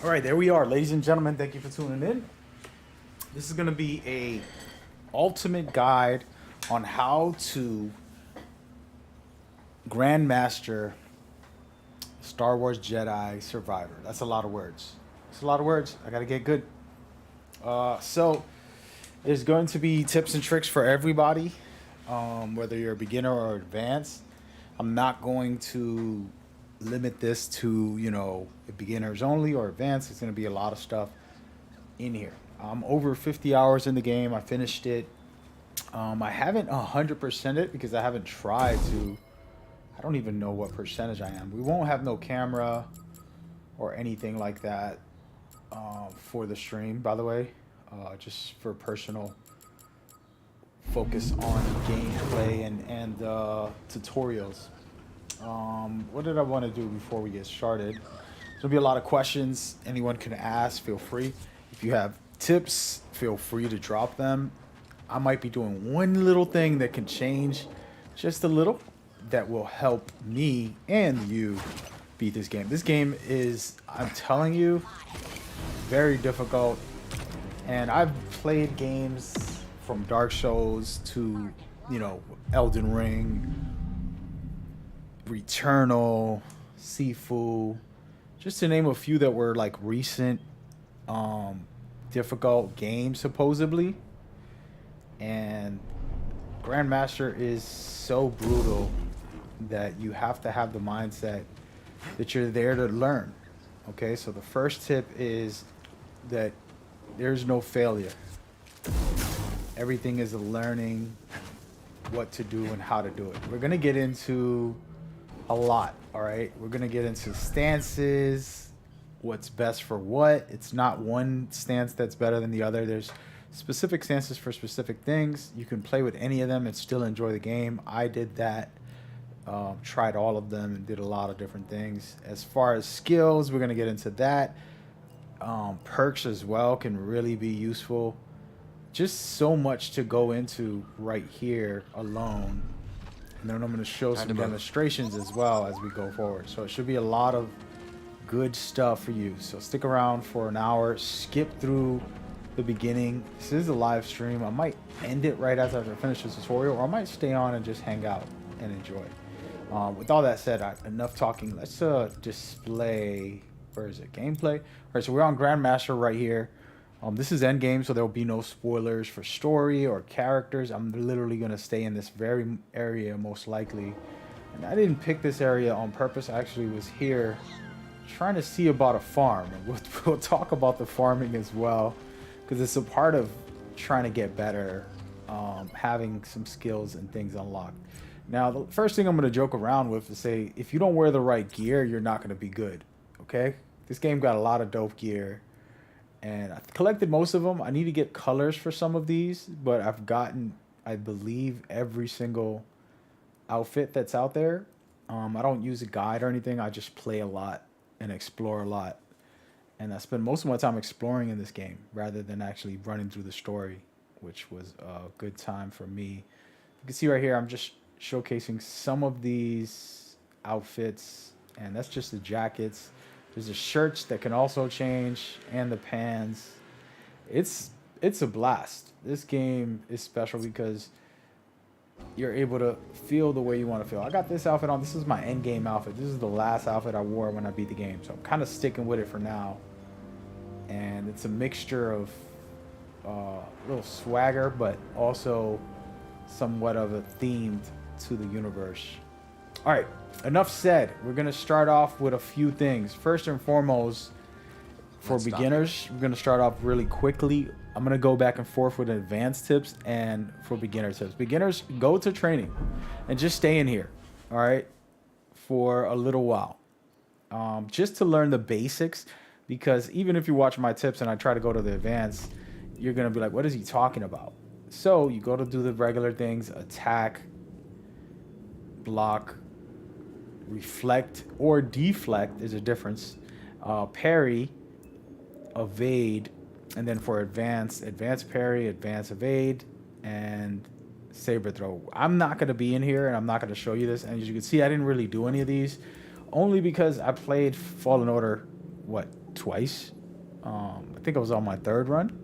All right, there we are, ladies and gentlemen. Thank you for tuning in. This is going to be a ultimate guide on how to grandmaster Star Wars Jedi Survivor. That's a lot of words. It's a lot of words. I got to get good. So there's going to be tips and tricks for everybody, whether you're a beginner or advanced. I'm not going to limit this to beginners only or advanced. It's going to be a lot of stuff in here. I'm over 50 hours in the game. I finished it. I haven't 100% it because I haven't tried to. I don't even know what percentage I am. We won't have no camera or anything like that for the stream, by the way, just for personal focus on gameplay and tutorials. What did I want to do before we get started? There'll be a lot of questions anyone can ask. Feel free. If you have tips, feel free to drop them. I might be doing one little thing that can change just a little that will help me and you beat this game. This game is, I'm telling you, very difficult. And I've played games from Dark Souls to, Elden Ring, Returnal, Sifu, just to name a few that were like recent difficult games supposedly. And Grandmaster is so brutal that you have to have the mindset that you're there to learn. Okay, so the first tip is that there's no failure. Everything is a learning what to do and how to do it. We're gonna get into a lot, all right? We're gonna get into stances, what's best for what. It's not one stance that's better than the other. There's specific stances for specific things. You can play with any of them and still enjoy the game. I did that. Tried all of them and did a lot of different things. As far as skills, we're going to get into that. Perks as well can really be useful. Just so much to go into right here alone. And then I'm going to show some demonstrations as well as we go forward. So it should be a lot of good stuff for you. So stick around for an hour. Skip through the beginning. This is a live stream. I might end it right after I finish the tutorial, or I might stay on and just hang out and enjoy. With all that said, enough talking. Let's display. Where is it? Gameplay. All right, so we're on Grandmaster right here. This is endgame, so there will be no spoilers for story or characters. I'm literally going to stay in this very area most likely. And I didn't pick this area on purpose. I actually was here trying to see about a farm. And we'll talk about the farming as well, because it's a part of trying to get better, having some skills and things unlocked. Now, the first thing I'm going to joke around with is say, if you don't wear the right gear, you're not going to be good, okay? This game got a lot of dope gear, and I collected most of them. I need to get colors for some of these, but I've gotten, I believe, every single outfit that's out there. I don't use a guide or anything. I just play a lot and explore a lot. And I spend most of my time exploring in this game rather than actually running through the story, which was a good time for me. You can see right here, I'm just showcasing some of these outfits, and that's just the jackets. There's the shirts that can also change, and the pants. It's a blast. This game is special because you're able to feel the way you want to feel. I got this outfit on. This is my end game outfit. This is the last outfit I wore when I beat the game, so I'm kind of sticking with it for now. And it's a mixture of a little swagger, but also somewhat of a themed to the universe. All right, enough said. We're going to start off with a few things. First and foremost, for beginners, we're going to start off really quickly. I'm going to go back and forth with advanced tips and for beginner tips. Beginners, go to training and just stay in here, all right, for a little while. Just to learn the basics, because even if you watch my tips and I try to go to the advanced, you're going to be like, what is he talking about? So you go to do the regular things: attack, block, reflect or deflect. There's a difference. Parry, evade, and then for advanced parry, advanced evade, and saber throw. I'm not going to be in here and I'm not going to show you this. And as you can see, I didn't really do any of these, only because I played Fallen Order, what, twice. I think I was on my third run,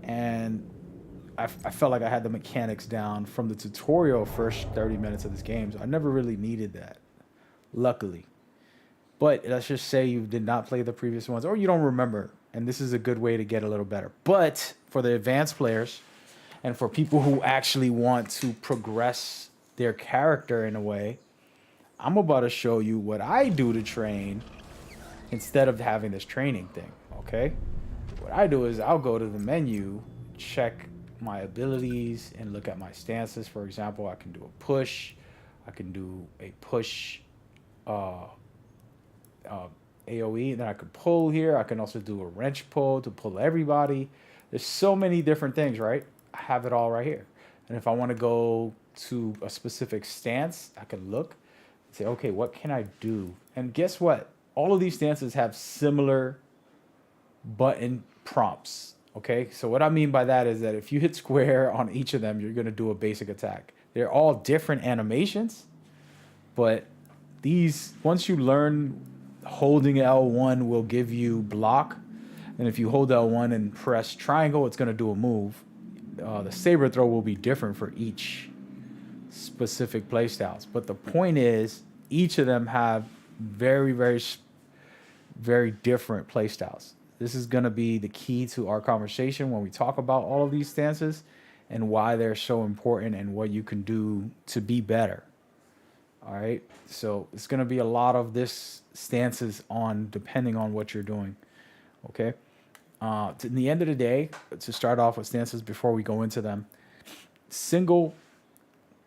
and I felt like I had the mechanics down from the tutorial first 30 minutes of this game. So I never really needed that, luckily. But let's just say you did not play the previous ones or you don't remember, and this is a good way to get a little better. But for the advanced players and for people who actually want to progress their character in a way, I'm about to show you what I do to train instead of having this training thing, okay? What I do is I'll go to the menu, check my abilities, and look at my stances. For example, I can do a push. I can do a push AoE, and then I could pull here. I can also do a wrench pull to pull everybody. There's so many different things, right? I have it all right here. And if I want to go to a specific stance, I can look and say, okay, what can I do? And guess what? All of these stances have similar button prompts, okay? So what I mean by that is that if you hit square on each of them, you're going to do a basic attack. They're all different animations, but these, once you learn, holding L1 will give you block, and if you hold L1 and press triangle, it's going to do a move. The saber throw will be different for each specific playstyles, but the point is each of them have very, very, very different playstyles. This is going to be the key to our conversation when we talk about all of these stances and why they're so important and what you can do to be better. All right, so it's going to be a lot of this stances on depending on what you're doing. Okay, in the end of the day, to start off with stances before we go into them, single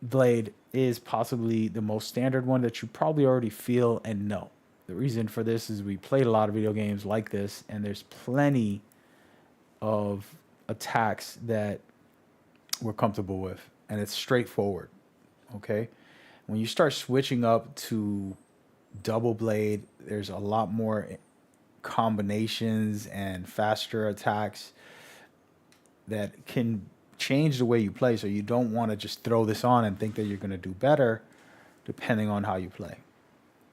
blade is possibly the most standard one that you probably already feel and know. The reason for this is we played a lot of video games like this, and there's plenty of attacks that we're comfortable with, and it's straightforward. Okay. When you start switching up to double blade, there's a lot more combinations and faster attacks that can change the way you play. So you don't want to just throw this on and think that you're going to do better depending on how you play.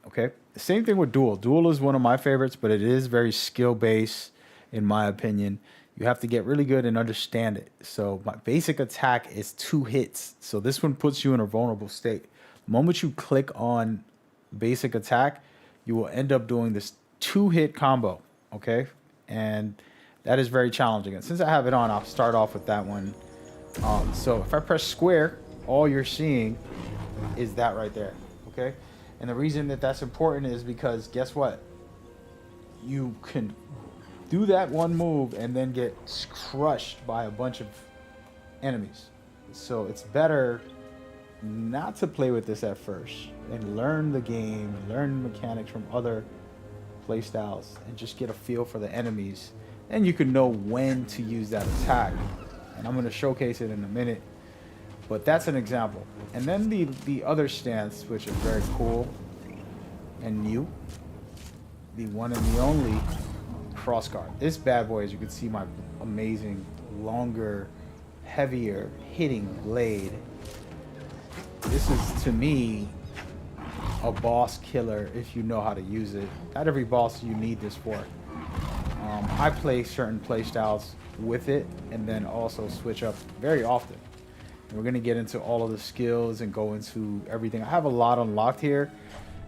Okay. The same thing with dual. Dual is one of my favorites, but it is very skill based in my opinion. You have to get really good and understand it. So my basic attack is 2 hits. So this one puts you in a vulnerable state. The moment you click on basic attack, you will end up doing this 2-hit combo, okay? And that is very challenging. And since I have it on, I'll start off with that one. So if I press square, all you're seeing is that right there, okay? And the reason that that's important is because guess what? You can do that one move and then get crushed by a bunch of enemies. So it's better not to play with this at first and learn the game, learn mechanics from other play styles, and just get a feel for the enemies. Then you can know when to use that attack. And I'm going to showcase it in a minute, but that's an example. And then the other stance, which is very cool and new, the one and the only crossguard. This bad boy, as you can see, my amazing, longer, heavier hitting blade. This is, to me, a boss killer if you know how to use it. Not every boss you need this for. I play certain play styles with it and then also switch up very often. And we're going to get into all of the skills and go into everything. I have a lot unlocked here.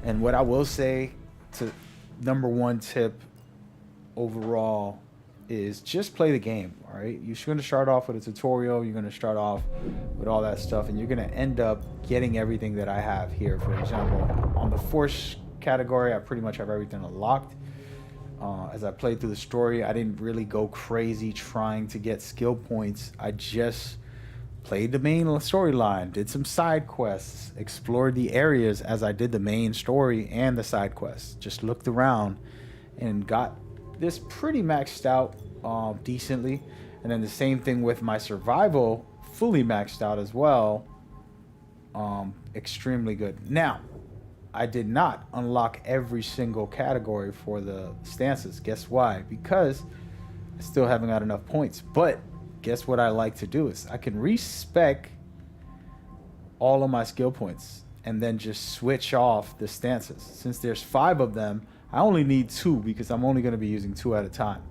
And what I will say to number one tip overall is just play the game, all right? You're going to start off with a tutorial. You're going to start off with all that stuff, and you're going to end up getting everything that I have here. For example, on the force category, I pretty much have everything unlocked. As I played through the story, I didn't really go crazy trying to get skill points. I just played the main storyline, did some side quests, explored the areas as I did the main story and the side quests. Just looked around and got this pretty maxed out decently. And then the same thing with my survival, fully maxed out as well. Extremely good. Now, I did not unlock every single category for the stances. Guess why? Because I still haven't got enough points. But guess what I like to do is I can respec all of my skill points and then just switch off the stances. Since there's 5 of them, I only need 2 because I'm only going to be using 2 at a time.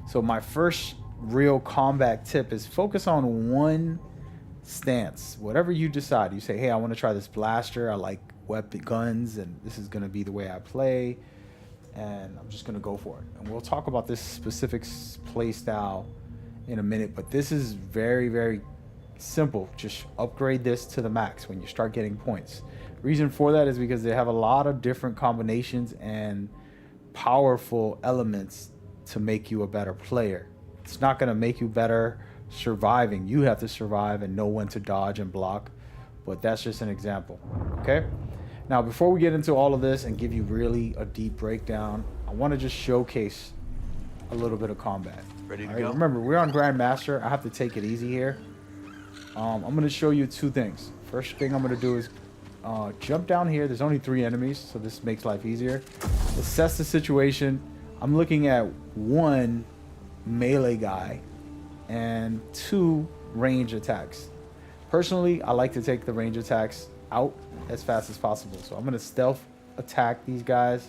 So my first real combat tip is focus on one stance. Whatever you decide, you say, hey, I want to try this blaster. I like weapon guns, and this is going to be the way I play. And I'm just going to go for it. And we'll talk about this specific play style in a minute, but this is very, very simple. Just upgrade this to the max when you start getting points. Reason for that is because they have a lot of different combinations and powerful elements to make you a better player. It's not going to make you better surviving. You have to survive and know when to dodge and block, but that's just an example. Okay, now before we get into all of this and give you really a deep breakdown, I want to just showcase a little bit of combat. Ready to go? Remember, we're on Grandmaster. I have to take it easy here. I'm going to show you 2 things. First thing I'm going to do is jump down here. There's only 3 enemies, so this makes life easier. Assess the situation. I'm looking at 1 melee guy and 2 range attacks. Personally, I like to take the range attacks out as fast as possible. So I'm going to stealth attack these guys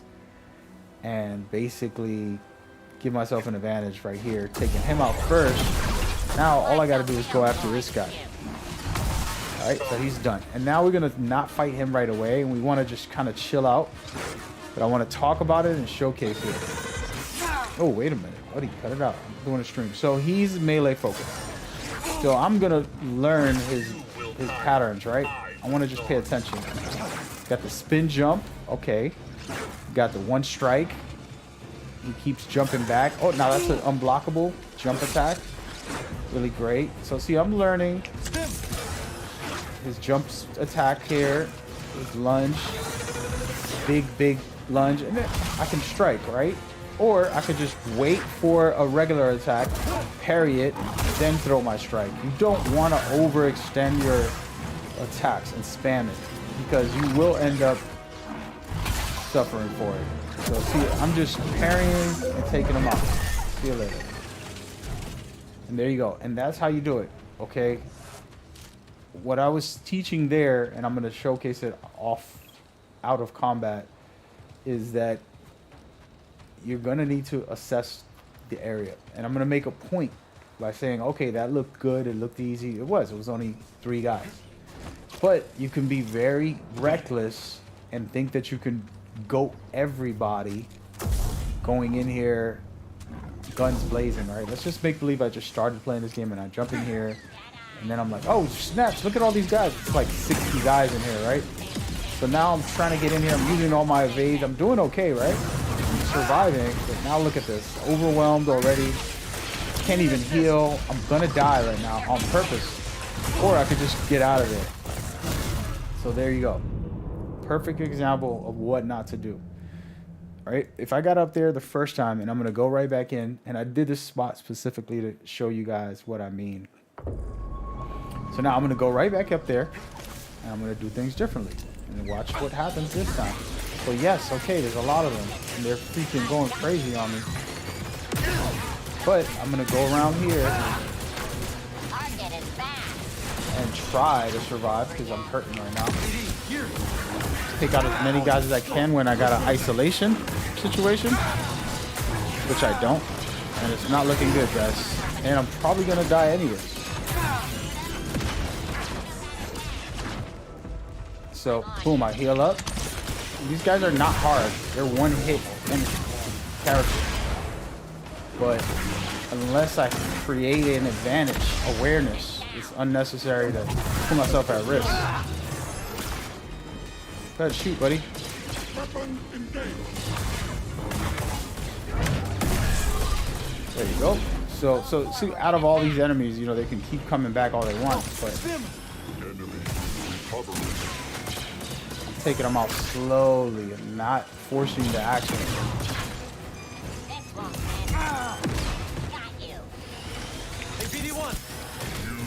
and basically give myself an advantage right here, taking him out first. Now all I got to do is go after this guy. All right, so he's done. And now we're going to not fight him right away, and we want to just kind of chill out. But I want to talk about it and showcase it. Oh, wait a minute. Buddy, cut it out. I'm doing a stream. So he's melee focused. So I'm going to learn his patterns, right? I want to just pay attention. Got the spin jump. Okay. Got the 1 strike. He keeps jumping back. Oh, now that's an unblockable jump attack. Really great. So see, I'm learning his jump attack here, his lunge, big lunge, and then I can strike, right? Or I could just wait for a regular attack, parry it, then throw my strike. You don't want to overextend your attacks and spam it, because you will end up suffering for it. So see, I'm just parrying and taking them out. See you later. And there you go. And that's how you do it, okay? What I was teaching there, and I'm going to showcase it out of combat, is that you're going to need to assess the area. And I'm going to make a point by saying, okay, that looked good. It looked easy. It was only 3 guys. But you can be very reckless and think that you can go everybody going in here guns blazing. All right, let's just make believe I just started playing this game and I jump in here and then I'm like, oh snaps, look at all these guys. It's like 60 guys in here, right? So now I'm trying to get in here. I'm using all my evades. I'm doing okay, right? I'm surviving. But now look at this, overwhelmed already. Can't even heal. I'm gonna die right now on purpose, or I could just get out of there. So there you go. Perfect example of what not to do. Right? If I got up there the first time, and I'm gonna go right back in, and I did this spot specifically to show you guys what I mean. So now I'm gonna go right back up there, and I'm gonna do things differently, and watch what happens this time. So yes, okay, there's a lot of them, and they're freaking going crazy on me. But I'm gonna go around here and try to survive because I'm hurting right now. Take out as many guys as I can when I got an isolation situation, which I don't, and it's not looking good, guys. And I'm probably gonna die anyways. So boom, I heal up. These guys are not hard. They're one hit characters. But unless I create an advantage, awareness, it's unnecessary to put myself at risk. Go ahead, shoot, buddy. There you go. So see, out of all these enemies, you know, they can keep coming back all they want, but I'm taking them out slowly and not forcing the action.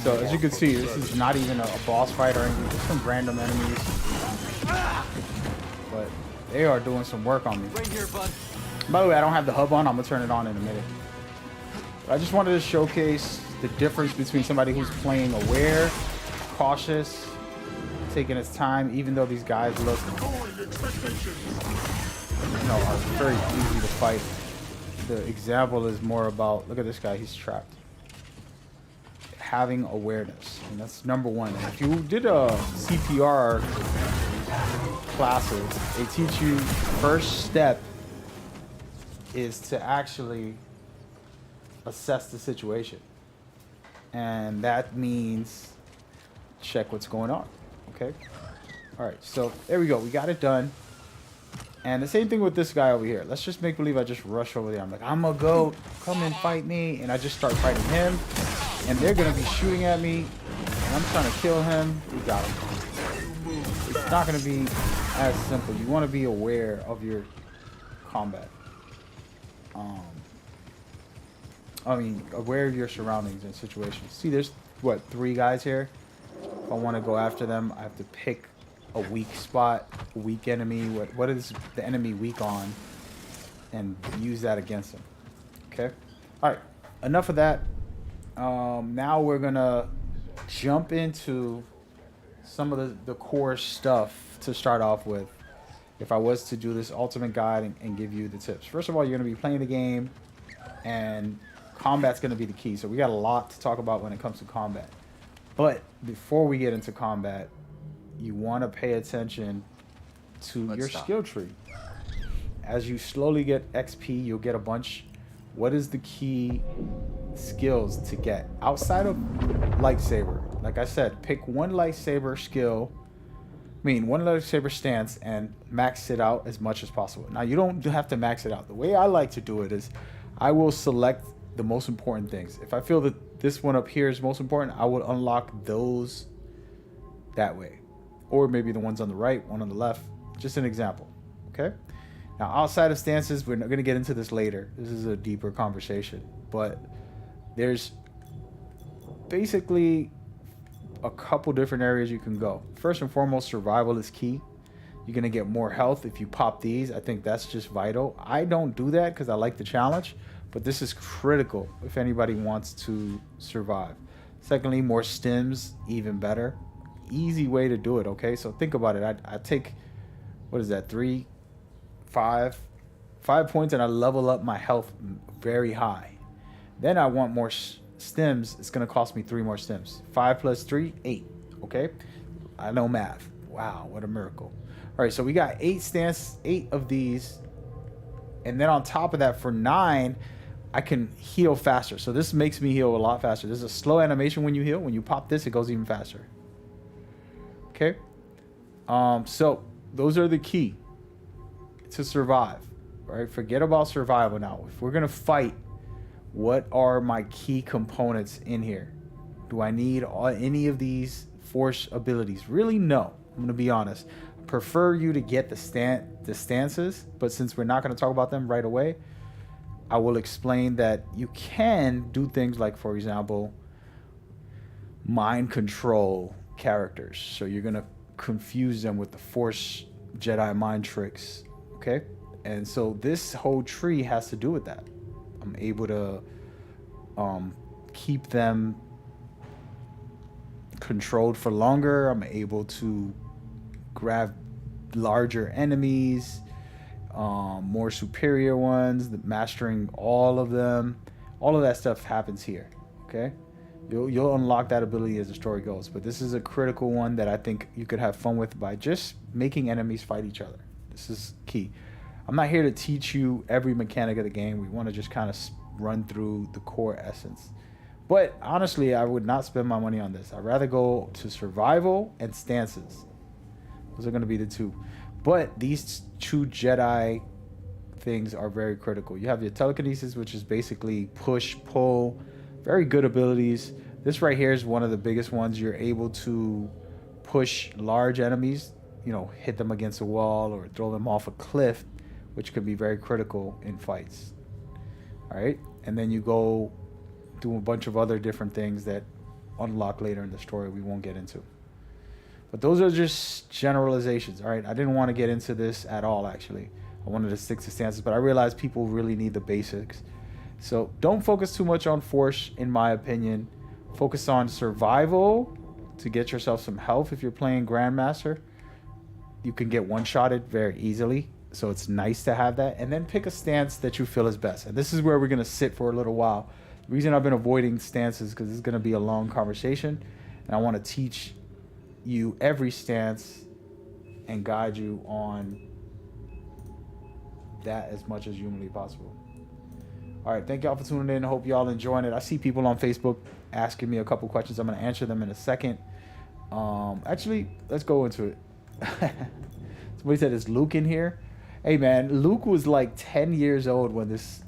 So as you can see, this is not even a boss fight or anything, just some random enemies. But they are doing some work on me. By the way, I don't have the hub on. I'm gonna turn it on in a minute. But I just wanted to showcase the difference between somebody who's playing aware, cautious, taking his time, even though these guys look are very easy to fight. The example is more about, look at this guy, he's trapped. Having awareness, and that's number one. And if you did a CPR classes, they teach you first step is to actually assess the situation. And that means check what's going on. Okay. All right. So there we go. We got it done. And the same thing with this guy over here. Let's just make believe I just rush over there. I'm like, I'm a goat. Come and fight me. And I just start fighting him. And they're going to be shooting at me. And I'm trying to kill him. We got him. It's not going to be as simple. You want to be aware of your combat. Aware of your surroundings and situations. See, there's, what, 3 guys here? If I want to go after them, I have to pick a weak spot, a weak enemy. What is the enemy weak on? And use that against them. Okay? Alright, enough of that. Now we're going to jump into some of the core stuff to start off with. If I was to do this ultimate guide and give you the tips. First of all, you're going to be playing the game, and combat's going to be the key. So we got a lot to talk about when it comes to combat. But before we get into combat, you want to pay attention to your skill tree. As you slowly get XP, you'll get a bunch. What is the key skills to get outside of lightsaber? Like I said, pick one lightsaber skill. One lightsaber stance and max it out as much as possible. Now, you don't have to max it out. The way I like to do it is I will select the most important things. If I feel that this one up here is most important, I will unlock those that way. Or maybe the ones on the right, one on the left. Just an example. Okay? Now, outside of stances, we're not going to get into this later. This is a deeper conversation. But there's basically a couple different areas you can go. First and foremost, survival is key. You're going to get more health if you pop these. I think that's just vital. I don't do that because I like the challenge, but this is critical if anybody wants to survive. Secondly, more stims, even better. Easy way to do it, okay? So think about it. I take, what is that, 5 points, and I level up my health very high. Then I want more stims. It's going to cost me 3 more stims. 5 plus 3, 8. Okay? I know math. Wow, what a miracle. All right, so we got 8 of these. And then on top of that, for 9, I can heal faster. So this makes me heal a lot faster. There's a slow animation when you heal. When you pop this, it goes even faster. Okay? So those are the key to survive. Right? Forget about survival now. If we're going to fight, what are my key components in here? Do I need any of these force abilities? Really, no. I'm going to be honest. I prefer you to get the stances, but since we're not going to talk about them right away, I will explain that you can do things like, for example, mind control characters. So you're going to confuse them with the Force Jedi mind tricks, okay? And so this whole tree has to do with that. I'm able to keep them controlled for longer. I'm able to grab larger enemies, more superior ones, mastering all of them. All of that stuff happens here, okay? You'll unlock that ability as the story goes. But this is a critical one that I think you could have fun with by just making enemies fight each other. This is key. I'm not here to teach you every mechanic of the game. We want to just kind of run through the core essence. But honestly, I would not spend my money on this. I'd rather go to survival and stances. Those are going to be the two. But these 2 Jedi things are very critical. You have your telekinesis, which is basically push, pull, very good abilities. This right here is one of the biggest ones. You're able to push large enemies, hit them against a wall or throw them off a cliff, which could be very critical in fights. All right, and then you go do a bunch of other different things that unlock later in the story we won't get into. But those are just generalizations, all right? I didn't want to get into this at all, actually. I wanted to stick to stances, but I realized people really need the basics. So don't focus too much on force, in my opinion. Focus on survival to get yourself some health. If you're playing Grandmaster, you can get one-shotted very easily. So it's nice to have that. And then pick a stance that you feel is best. And this is where we're going to sit for a little while. The reason I've been avoiding stances because it's going to be a long conversation. And I want to teach you every stance and guide you on that as much as humanly possible. All right, thank y'all for tuning in. I hope y'all enjoying it. I see people on Facebook asking me a couple questions. I'm going to answer them in a second. Actually, let's go into it. Somebody said, is Luke in here? Hey, man, Luke was like 10 years old when this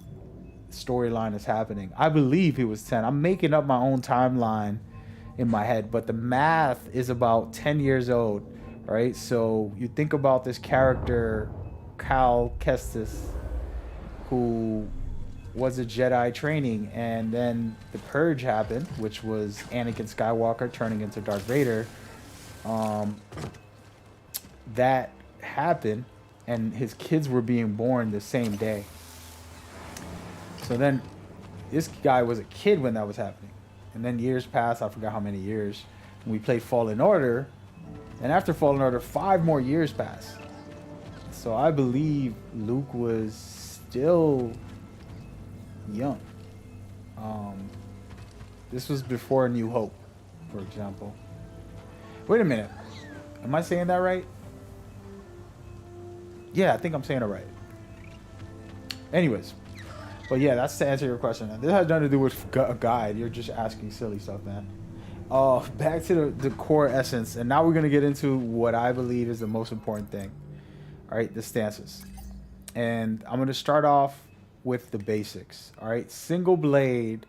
storyline is happening. I believe he was 10. I'm making up my own timeline in my head, but the math is about 10 years old, right? So you think about this character, Cal Kestis, who was a Jedi training, and then the Purge happened, which was Anakin Skywalker turning into Darth Vader. That happened, and his kids were being born the same day. So then this guy was a kid when that was happening. And then years passed, I forgot how many years. And we played Fallen Order, and after Fallen Order, 5 more years passed. So I believe Luke was still young. This was before New Hope, for example. Wait a minute. Am I saying that right? Yeah, I think I'm saying it right. Anyways. But yeah, that's to answer your question. This has nothing to do with a guide. You're just asking silly stuff, man. Back to the core essence. And now we're going to get into what I believe is the most important thing. All right, the stances. And I'm going to start off with the basics. All right, single blade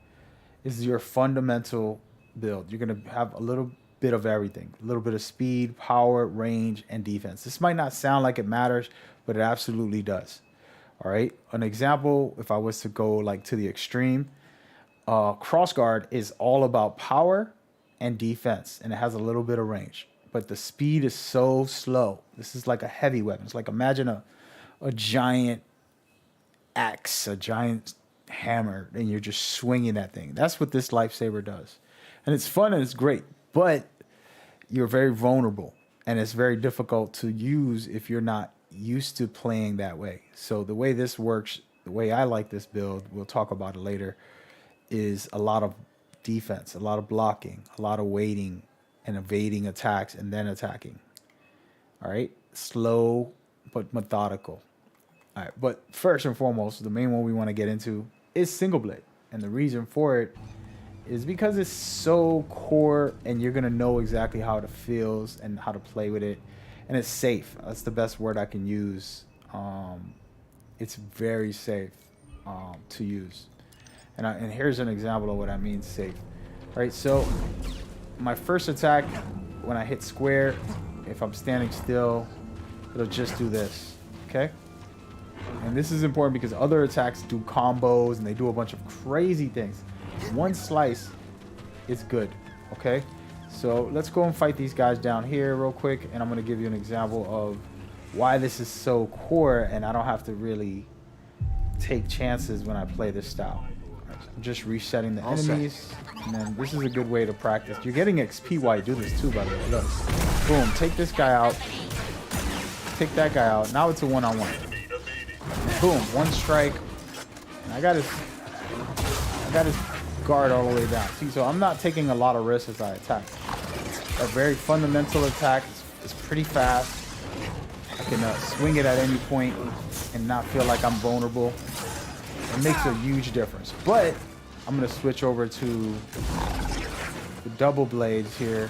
is your fundamental build. You're going to have a little bit of everything. A little bit of speed, power, range, and defense. This might not sound like it matters, but it absolutely does. All right, an example, if I was to go like to the extreme, crossguard is all about power and defense, and it has a little bit of range, but the speed is so slow. This is like a heavy weapon. It's like, imagine a giant axe, a giant hammer, and you're just swinging that thing. That's what this lightsaber does. And it's fun and it's great, but you're very vulnerable, and it's very difficult to use if you're not used to playing that way. So the way this works, the way I like this build, we'll talk about it later, is a lot of defense, a lot of blocking, a lot of waiting and evading attacks and then attacking. All right, slow but methodical. All right, but first and foremost, the main one we want to get into is single blade, and the reason for it is because it's so core, and you're gonna know exactly how it feels and how to play with it. And it's safe. That's the best word I can use. It's very safe to use. And here's an example of what I mean safe. All right, so my first attack, when I hit square, if I'm standing still, it'll just do this, okay? And this is important because other attacks do combos and they do a bunch of crazy things. One slice is good, okay? So let's go and fight these guys down here real quick, and I'm going to give you an example of why this is so core, and I don't have to really take chances when I play this style. Right, so I'm just resetting the enemies, and then this is a good way to practice. You're getting XP while you do this too, by the way. Look, boom, take this guy out, take that guy out. Now it's a one-on-one. Boom, one strike, and I got his guard all the way down. See, so I'm not taking a lot of risks as I attack. A very fundamental attack. It's pretty fast. I can swing it at any point and not feel like I'm vulnerable. It makes a huge difference. But I'm going to switch over to the double blades here.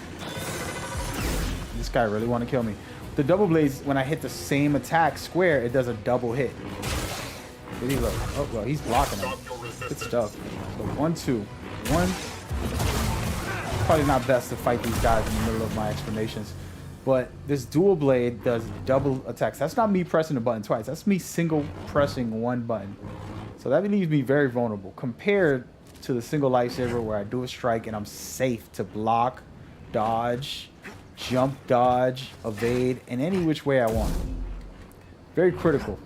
This guy really want to kill me. The double blades, when I hit the same attack square, it does a double hit. Did he look? Oh, well, he's blocking him. Good stuff. So 1, 2, 1. Probably not best to fight these guys in the middle of my explanations, but this dual blade does double attacks. That's not me pressing the button twice. That's me single pressing one button. So that leaves me very vulnerable compared to the single lightsaber where I do a strike and I'm safe to block, dodge, jump, dodge, evade, in any which way I want. Very critical.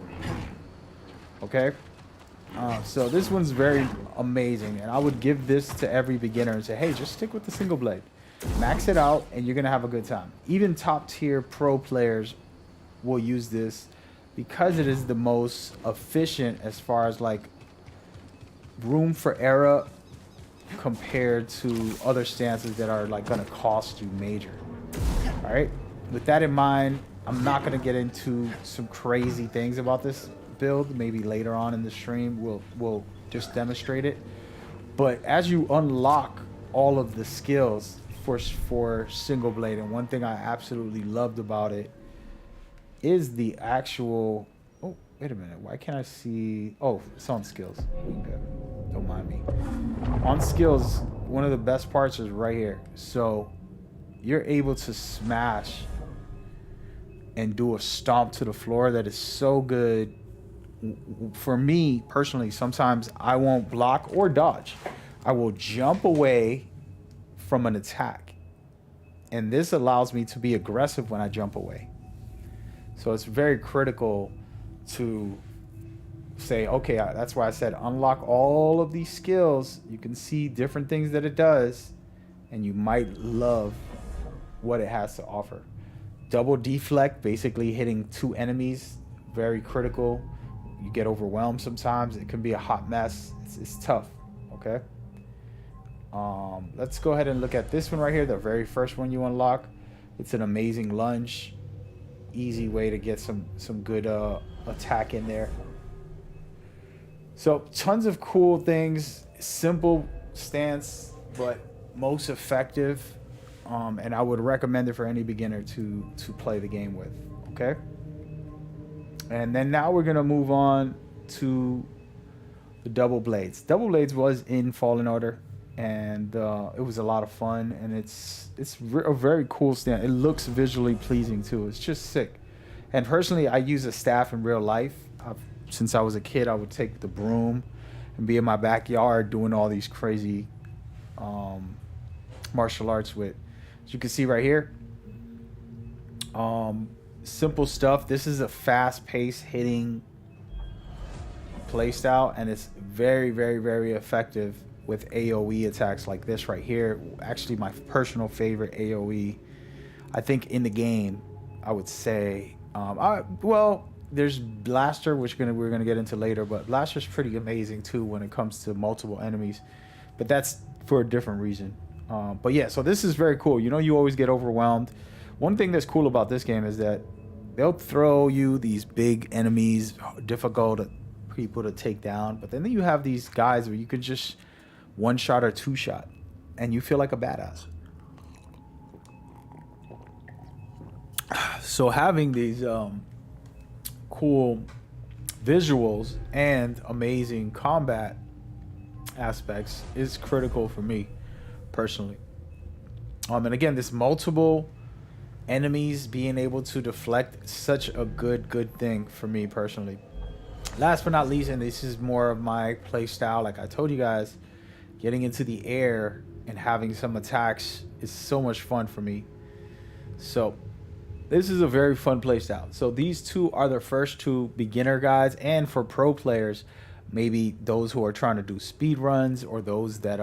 Okay? So this one's very amazing, and I would give this to every beginner and say, hey, just stick with the single blade. Max it out, and you're going to have a good time. Even top-tier pro players will use this because it is the most efficient as far as like room for error compared to other stances that are like gonna cost you major. All right. With that in mind, I'm not gonna get into some crazy things about this build. Maybe later on in the stream, we'll just demonstrate it. But as you unlock all of the skills for single blade, and one thing I absolutely loved about it is the actual. Oh, wait a minute. Why can't I see? Oh, it's on skills. Don't mind me. On skills, one of the best parts is right here. So you're able to smash and do a stomp to the floor that is so good. For me personally, sometimes I won't block or dodge. I will jump away from an attack. And this allows me to be aggressive when I jump away. So it's very critical to say, okay, that's why I said unlock all of these skills. You can see different things that it does, and you might love what it has to offer. Double deflect, basically hitting two enemies, very critical. You get overwhelmed sometimes. It can be a hot mess. It's tough, okay? Let's go ahead and look at this one right here, the very first one you unlock. It's an amazing lunge. Easy way to get some good attack in there. So tons of cool things. Simple stance, but most effective. And I would recommend it for any beginner to play the game with, okay? And then now we're gonna move on to the double blades. Double blades was in Fallen Order, and it was a lot of fun. And it's a very cool stand. It looks visually pleasing too. It's just sick. And personally, I use a staff in real life. Since I was a kid, I would take the broom and be in my backyard doing all these crazy martial arts with. As you can see right here, simple stuff. This is a fast-paced hitting playstyle, and it's very, very, very effective with AoE attacks like this right here. Actually, my personal favorite AoE, I think, in the game, I would say. Well, there's Blaster, which we're gonna get into later, but Blaster's pretty amazing too when it comes to multiple enemies, but that's for a different reason. But yeah, so this is very cool. You know, you always get overwhelmed. One thing that's cool about this game is that they'll throw you these big enemies, difficult people to take down, but then you have these guys where you could just one shot or two shot, and you feel like a badass. So having these cool visuals and amazing combat aspects is critical for me personally. And again, this multiple enemies being able to deflect, such a good thing for me personally. Last but not least, and this is more of my play style, like I told you guys, getting into the air and having some attacks is so much fun for me. So this is a very fun play style. So these two are the first two beginner guides, and for pro players, maybe those who are trying to do speed runs or those that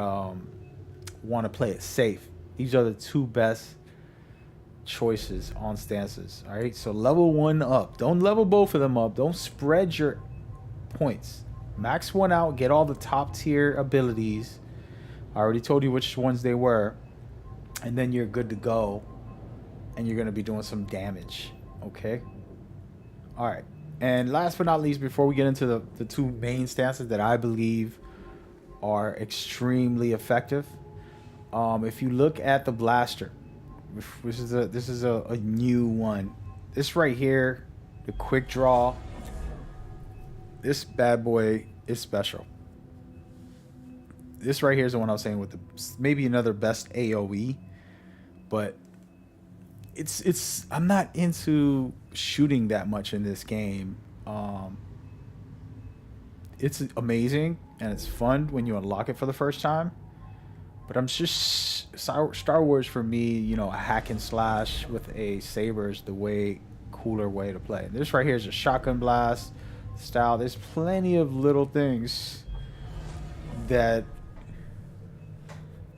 want to play it safe. These are the two best choices on stances. All right, so level one up. Don't level both of them up. Don't spread your points. Max one out. Get all the top tier abilities. I already told you which ones they were, and then you're good to go. And you're gonna be doing some damage. Okay. All right. And last but not least, before we get into the two main stances that I believe are extremely effective, if you look at the Blaster, this is a new one. This right here, the quick draw. This bad boy is special. This right here is the one I was saying with the maybe another best AoE, but it's I'm not into shooting that much in this game. It's amazing and it's fun when you unlock it for the first time, but I'm just Star Wars for me, you know, a hack and slash with a saber is the way cooler way to play. This right here is a shotgun blast style. There's plenty of little things that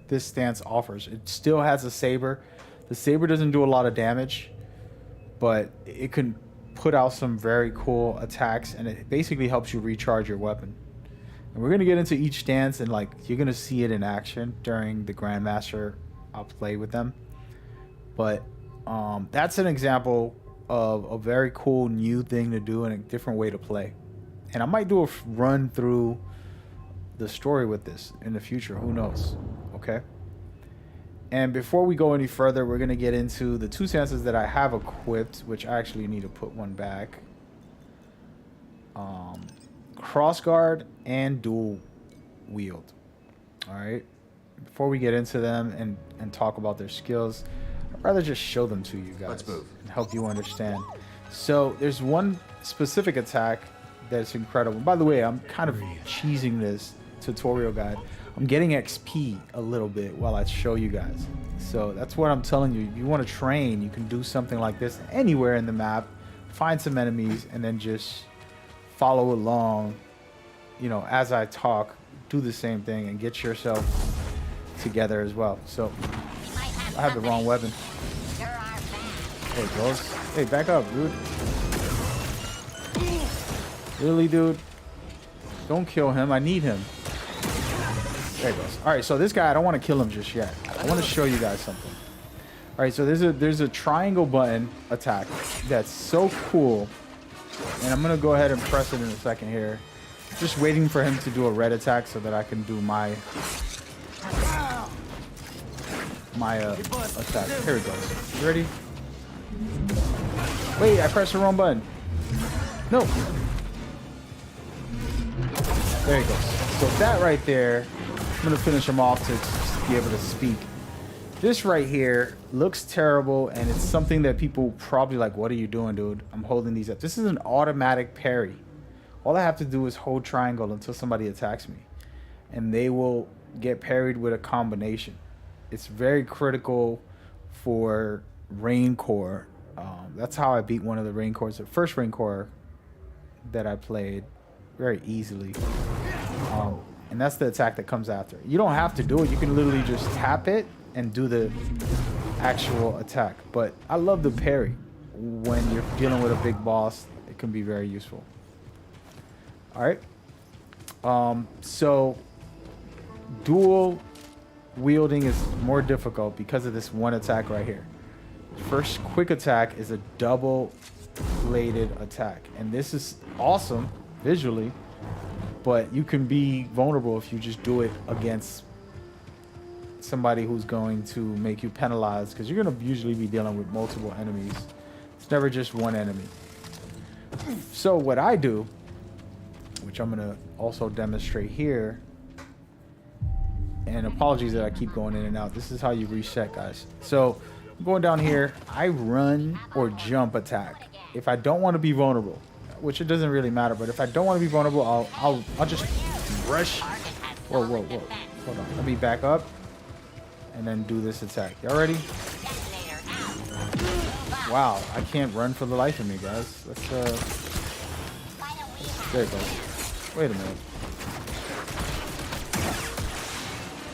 this stance offers. It still has a saber. The saber doesn't do a lot of damage, but it can put out some very cool attacks, and it basically helps you recharge your weapon. And we're gonna get into each stance, and like you're gonna see it in action during the Grandmaster. I'll play with them, but that's an example of a very cool new thing to do and a different way to play. And I might do a run through the story with this in the future. Who knows? Okay. And before we go any further, we're gonna get into the two stances that I have equipped, which I actually need to put one back. Crossguard and dual wield. All right. Before we get into them and talk about their skills, I'd rather just show them to you guys. Let's move. And help you understand. So there's one specific attack that's incredible. By the way, I'm kind of cheesing this tutorial guide. I'm getting XP a little bit while I show you guys. So that's what I'm telling you. If you want to train, you can do something like this anywhere in the map. Find some enemies and then just follow along, you know, as I talk. Do the same thing and get yourself together as well. So I have the wrong weapon. There it goes. Hey, back up, dude. Really, dude? Don't kill him. I need him. There it goes. All right, so this guy, I don't want to kill him just yet. I want to show you guys something. All right, so there's a triangle button attack that's so cool, and I'm gonna go ahead and press it in a second here. Just waiting for him to do a red attack so that I can do my attack. Here it goes. You ready? Wait, I pressed the wrong button. No. There he goes. So that right there, I'm gonna finish him off to be able to speak. This right here looks terrible, and it's something that people probably like, what are you doing, dude? I'm holding these up. This is an automatic parry. All I have to do is hold triangle until somebody attacks me, and they will get parried with a combination. It's very critical for Rain Corps. That's how I beat one of the Rain Corps, the first Rain Corps that I played very easily. And that's the attack that comes after. You don't have to do it. You can literally just tap it and do the actual attack. But I love the parry. When you're dealing with a big boss, it can be very useful. All right. So dual wielding is more difficult because of this one attack right here. First quick attack is a double bladed attack, and this is awesome visually, but you can be vulnerable if you just do it against somebody who's going to make you penalized, because you're going to usually be dealing with multiple enemies. It's never just one enemy. So what I do, which I'm going to also demonstrate here, and apologies that I keep going in and out. This is how you reset, guys. So I'm going down here. I run or jump attack. If I don't want to be vulnerable, which it doesn't really matter, but if I don't want to be vulnerable, I'll just rush. Whoa. Hold on. Let me back up and then do this attack. Y'all ready? Wow, I can't run for the life of me, guys. Let's there it goes. Wait a minute.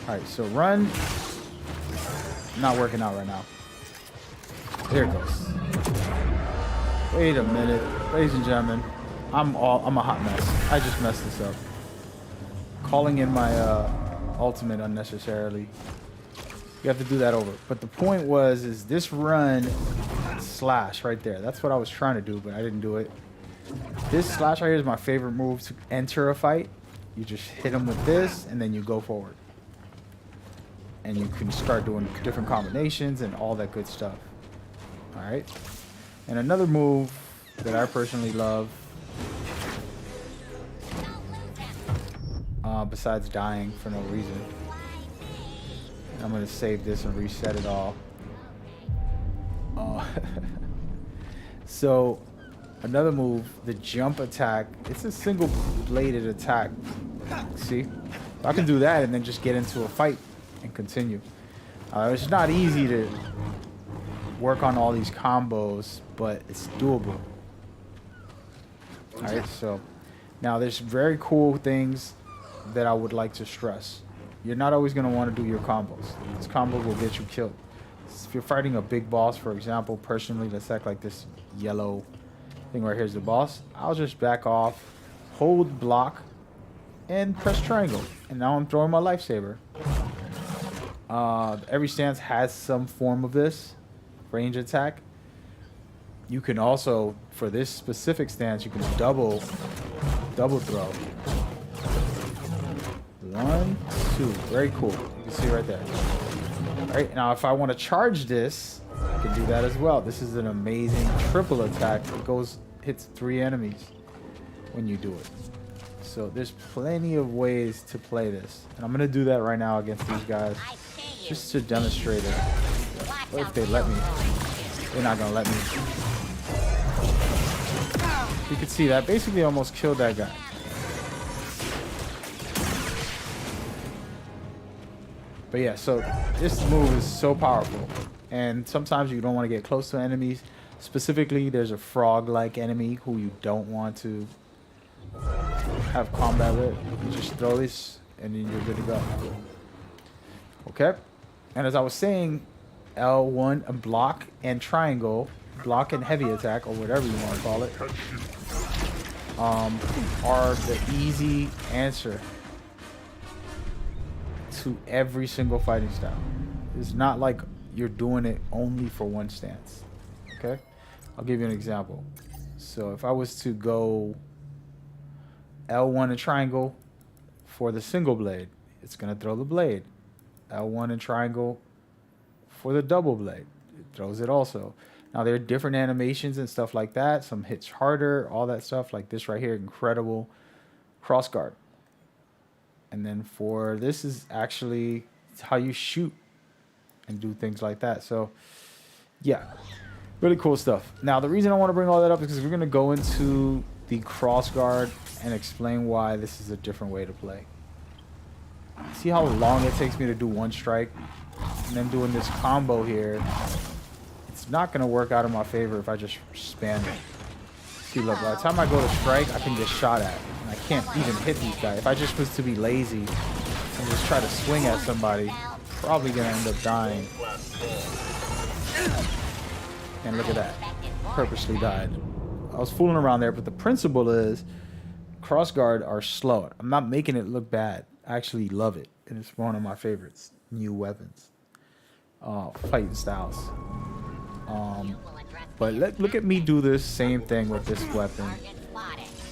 Alright, so run. Not working out right now. There it goes. Wait a minute. Ladies and gentlemen, I'm a hot mess. I just messed this up. Calling in my ultimate unnecessarily. You have to do that over. But the point is this run slash right there. That's what I was trying to do, but I didn't do it. This slash right here is my favorite move to enter a fight. You just hit them with this, and then you go forward. And you can start doing different combinations and all that good stuff. Alright. And another move that I personally love, besides dying for no reason. I'm going to save this and reset it all. So, another move, the jump attack. It's a single bladed attack. See? I can do that and then just get into a fight and continue. It's not easy to work on all these combos, but it's doable. Alright, so now there's very cool things that I would like to stress. You're not always going to want to do your combos. This combo will get you killed. If you're fighting a big boss, for example, personally, let's act like this yellow thing right here is the boss. I'll just back off, hold block, and press triangle. And now I'm throwing my lifesaver. Every stance has some form of this range attack. You can also, for this specific stance, you can double throw. 1, 2, very cool. You can see right there. All right, now if I want to charge this, I can do that as well. This is an amazing triple attack. It hits 3 enemies when you do it. So there's plenty of ways to play this. And I'm going to do that right now against these guys just to demonstrate it. But if they let me, they're not going to let me. You can see that basically almost killed that guy. But yeah, so this move is so powerful. And sometimes you don't want to get close to enemies. Specifically, there's a frog-like enemy who you don't want to have combat with. You just throw this and then you're good to go. Okay? And as I was saying, L1 and block and triangle, block and heavy attack, or whatever you want to call it, are the easy answer to every single fighting style. It's not like you're doing it only for one stance. Okay? I'll give you an example. So if I was to go L1 and triangle for the single blade, it's going to throw the blade. L1 and triangle for the double blade, it throws it also. Now there are different animations and stuff like that. Some hits harder, all that stuff. Like this right here, incredible cross guard. And then for this is actually how you shoot and do things like that. So yeah, really cool stuff. Now the reason I want to bring all that up is because we're going to go into the cross guard and explain why this is a different way to play. See how long it takes me to do one strike? And then doing this combo here, it's not going to work out in my favor if I just spam it. See, look, by the time I go to strike, I can get shot at. And I can't even hit these guys. If I just was to be lazy and just try to swing at somebody, probably going to end up dying. And look at that. Purposely died. I was fooling around there, but the principle is crossguard are slow. I'm not making it look bad. I actually love it. And it's one of my favorites. New weapons. Fighting styles. But look at me do this same thing with this weapon.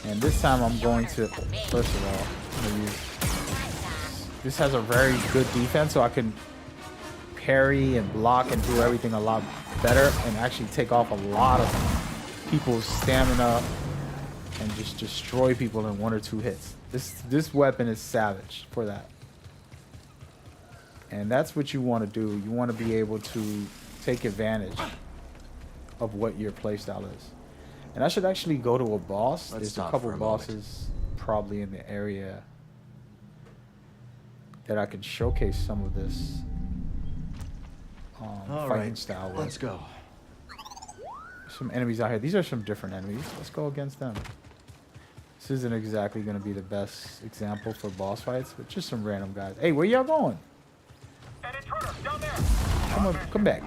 And this time I'm going to, first of all, I'm gonna use, this has a very good defense, so I can parry and block and do everything a lot better and actually take off a lot of people's stamina and just destroy people in 1 or 2 hits. This weapon is savage for that. And that's what you want to do. You want to be able to take advantage of what your playstyle is. And I should actually go to a boss. There's a couple bosses probably in the area that I can showcase some of this fighting style with. Let's go. Some enemies out here. These are some different enemies. Let's go against them. This isn't exactly going to be the best example for boss fights, but just some random guys. Hey, where y'all going? Come back.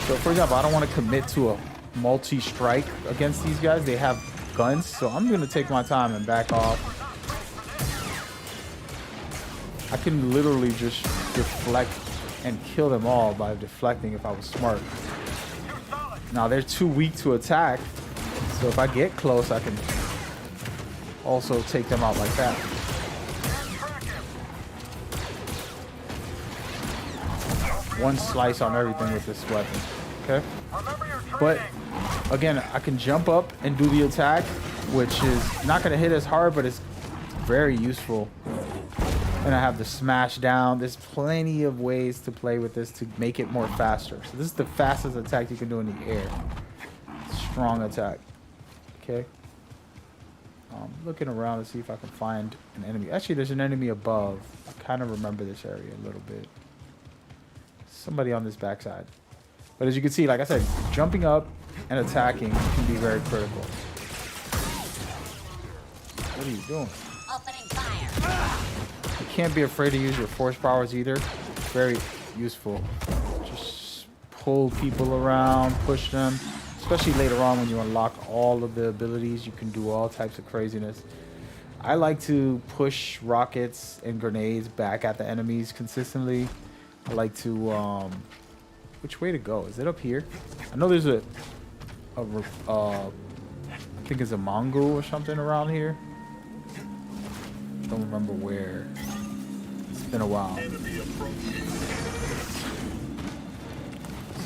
So, for example, I don't want to commit to a multi-strike against these guys. They have guns, so I'm going to take my time and back off. I can literally just deflect and kill them all by deflecting if I was smart. Now, they're too weak to attack, so if I get close, I can also take them out like that. One slice on everything with this weapon, okay? But again, I can jump up and do the attack, which is not going to hit as hard, but it's very useful. And I have the smash down. There's plenty of ways to play with this to make it more faster. So this is the fastest attack you can do in the air. Strong attack, okay? Looking around to see if I can find an enemy. Actually, there's an enemy above. I kind of remember this area a little bit. Somebody on this backside. But as you can see, like I said, jumping up and attacking can be very critical. What are you doing? Opening fire. You can't be afraid to use your force powers either. Very useful. Just pull people around, push them. especially later on when you unlock all of the abilities, you can do all types of craziness. I like to push rockets and grenades back at the enemies consistently. I like to, which way to go? Is it up here? I know there's I think it's a Mongo or something around here. Don't remember where. It's been a while.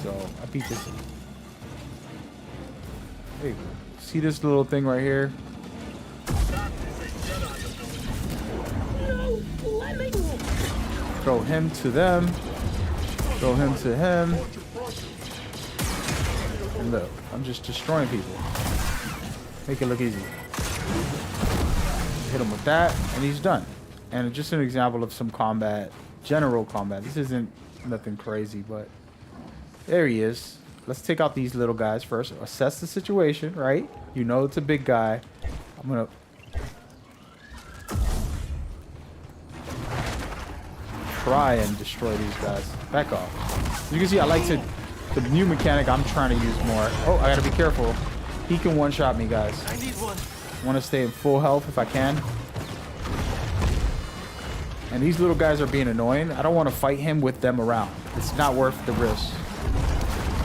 So I beat this. Hey, see this little thing right here? Throw him to them. Throw him to him. And look, I'm just destroying people. Make it look easy. Hit him with that, and he's done. And just an example of some combat, general combat. This isn't nothing crazy, but there he is. Let's take out these little guys first. Assess the situation, right? You know it's a big guy. I'm gonna try and destroy these guys. Back off. As you can see, I like to... The new mechanic I'm trying to use more. Oh, I gotta be careful. He can one-shot me, guys. I need one. Want to stay in full health if I can. And these little guys are being annoying. I don't want to fight him with them around. It's not worth the risk.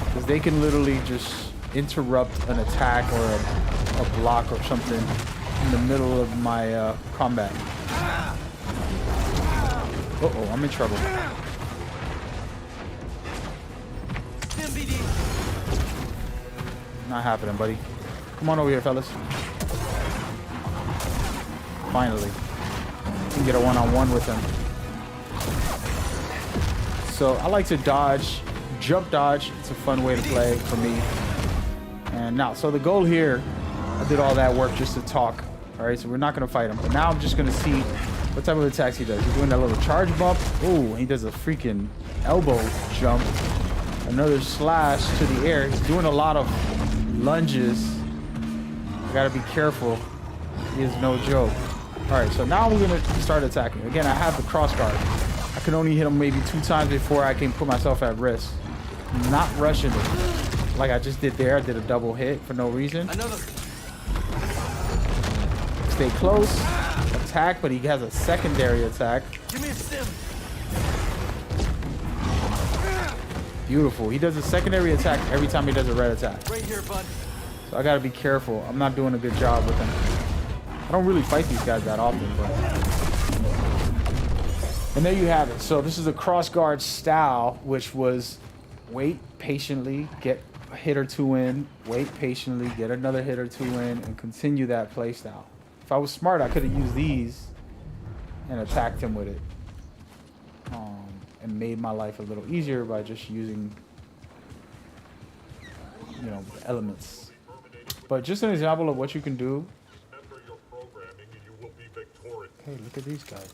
Because they can literally just interrupt an attack or a block or something in the middle of my combat. Uh-oh, I'm in trouble. Not happening, buddy. Come on over here, fellas. Finally. Can get a one-on-one with him. So I like to dodge, jump dodge. It's a fun way to play for me. And now, so the goal here, I did all that work just to talk. All right, so we're not gonna fight him. But now I'm just gonna see what type of attacks he does. He's doing that little charge bump. Ooh, he does a freaking elbow jump. Another slash to the air. He's doing a lot of lunges. I gotta be careful. He is no joke. All right, so now we're gonna start attacking. Again, I have the cross guard. I can only hit him maybe 2 times before I can put myself at risk. I'm not rushing it like I just did there. I did a double hit for no reason. Another. Stay close. Attack, but he has a secondary attack. Give me a stim. Beautiful. He does a secondary attack every time he does a red attack. Right here, bud. So I gotta be careful. I'm not doing a good job with him. I don't really fight these guys that often, but... And there you have it. So this is a cross guard style, which was wait patiently, get a hit or 2 in, wait patiently, get another hit or 2 in, and continue that play style. If I was smart, I could have used these and attacked him with it. And made my life a little easier by just using, you know, elements. But just an example of what you can do. Hey, look at these guys.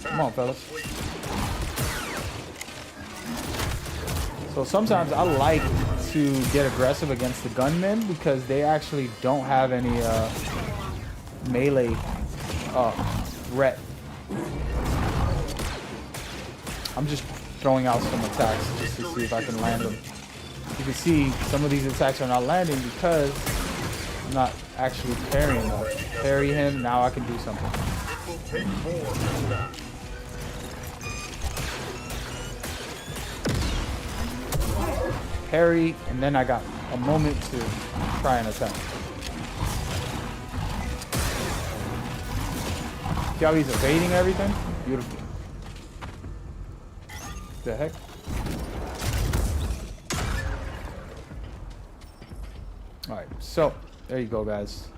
Come on, fellas. So sometimes I like to get aggressive against the gunmen because they actually don't have any melee threat. I'm just throwing out some attacks just to see if I can land them. You can see some of these attacks are not landing because I'm not actually parrying them. Parry him, now I can do something. Parry, and then I got a moment to try and attack. See how he's evading everything? Beautiful. The heck? Alright, so there you go, guys.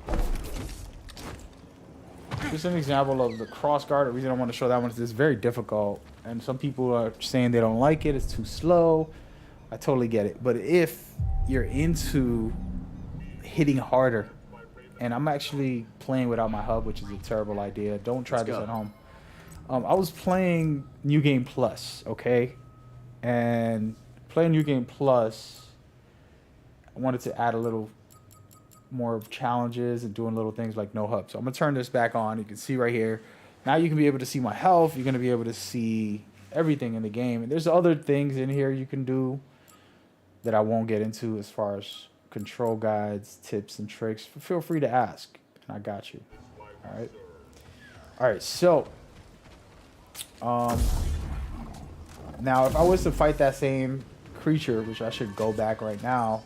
Just an example of the cross guard. The reason I want to show that one is it's very difficult, and some people are saying they don't like it, it's too slow. I totally get it. But if you're into hitting harder, and I'm actually playing without my hub, which is a terrible idea. Don't try this at home. I was playing New Game Plus, okay? And playing New Game Plus, I wanted to add a little more challenges and doing little things like no hub. So I'm gonna turn this back on. You can see right here. Now you can be able to see my health. You're gonna be able to see everything in the game. And there's other things in here you can do that I won't get into as far as control guides, tips, and tricks. Feel free to ask, and I got you. All right. All right. So, now if I was to fight that same creature, which I should go back right now,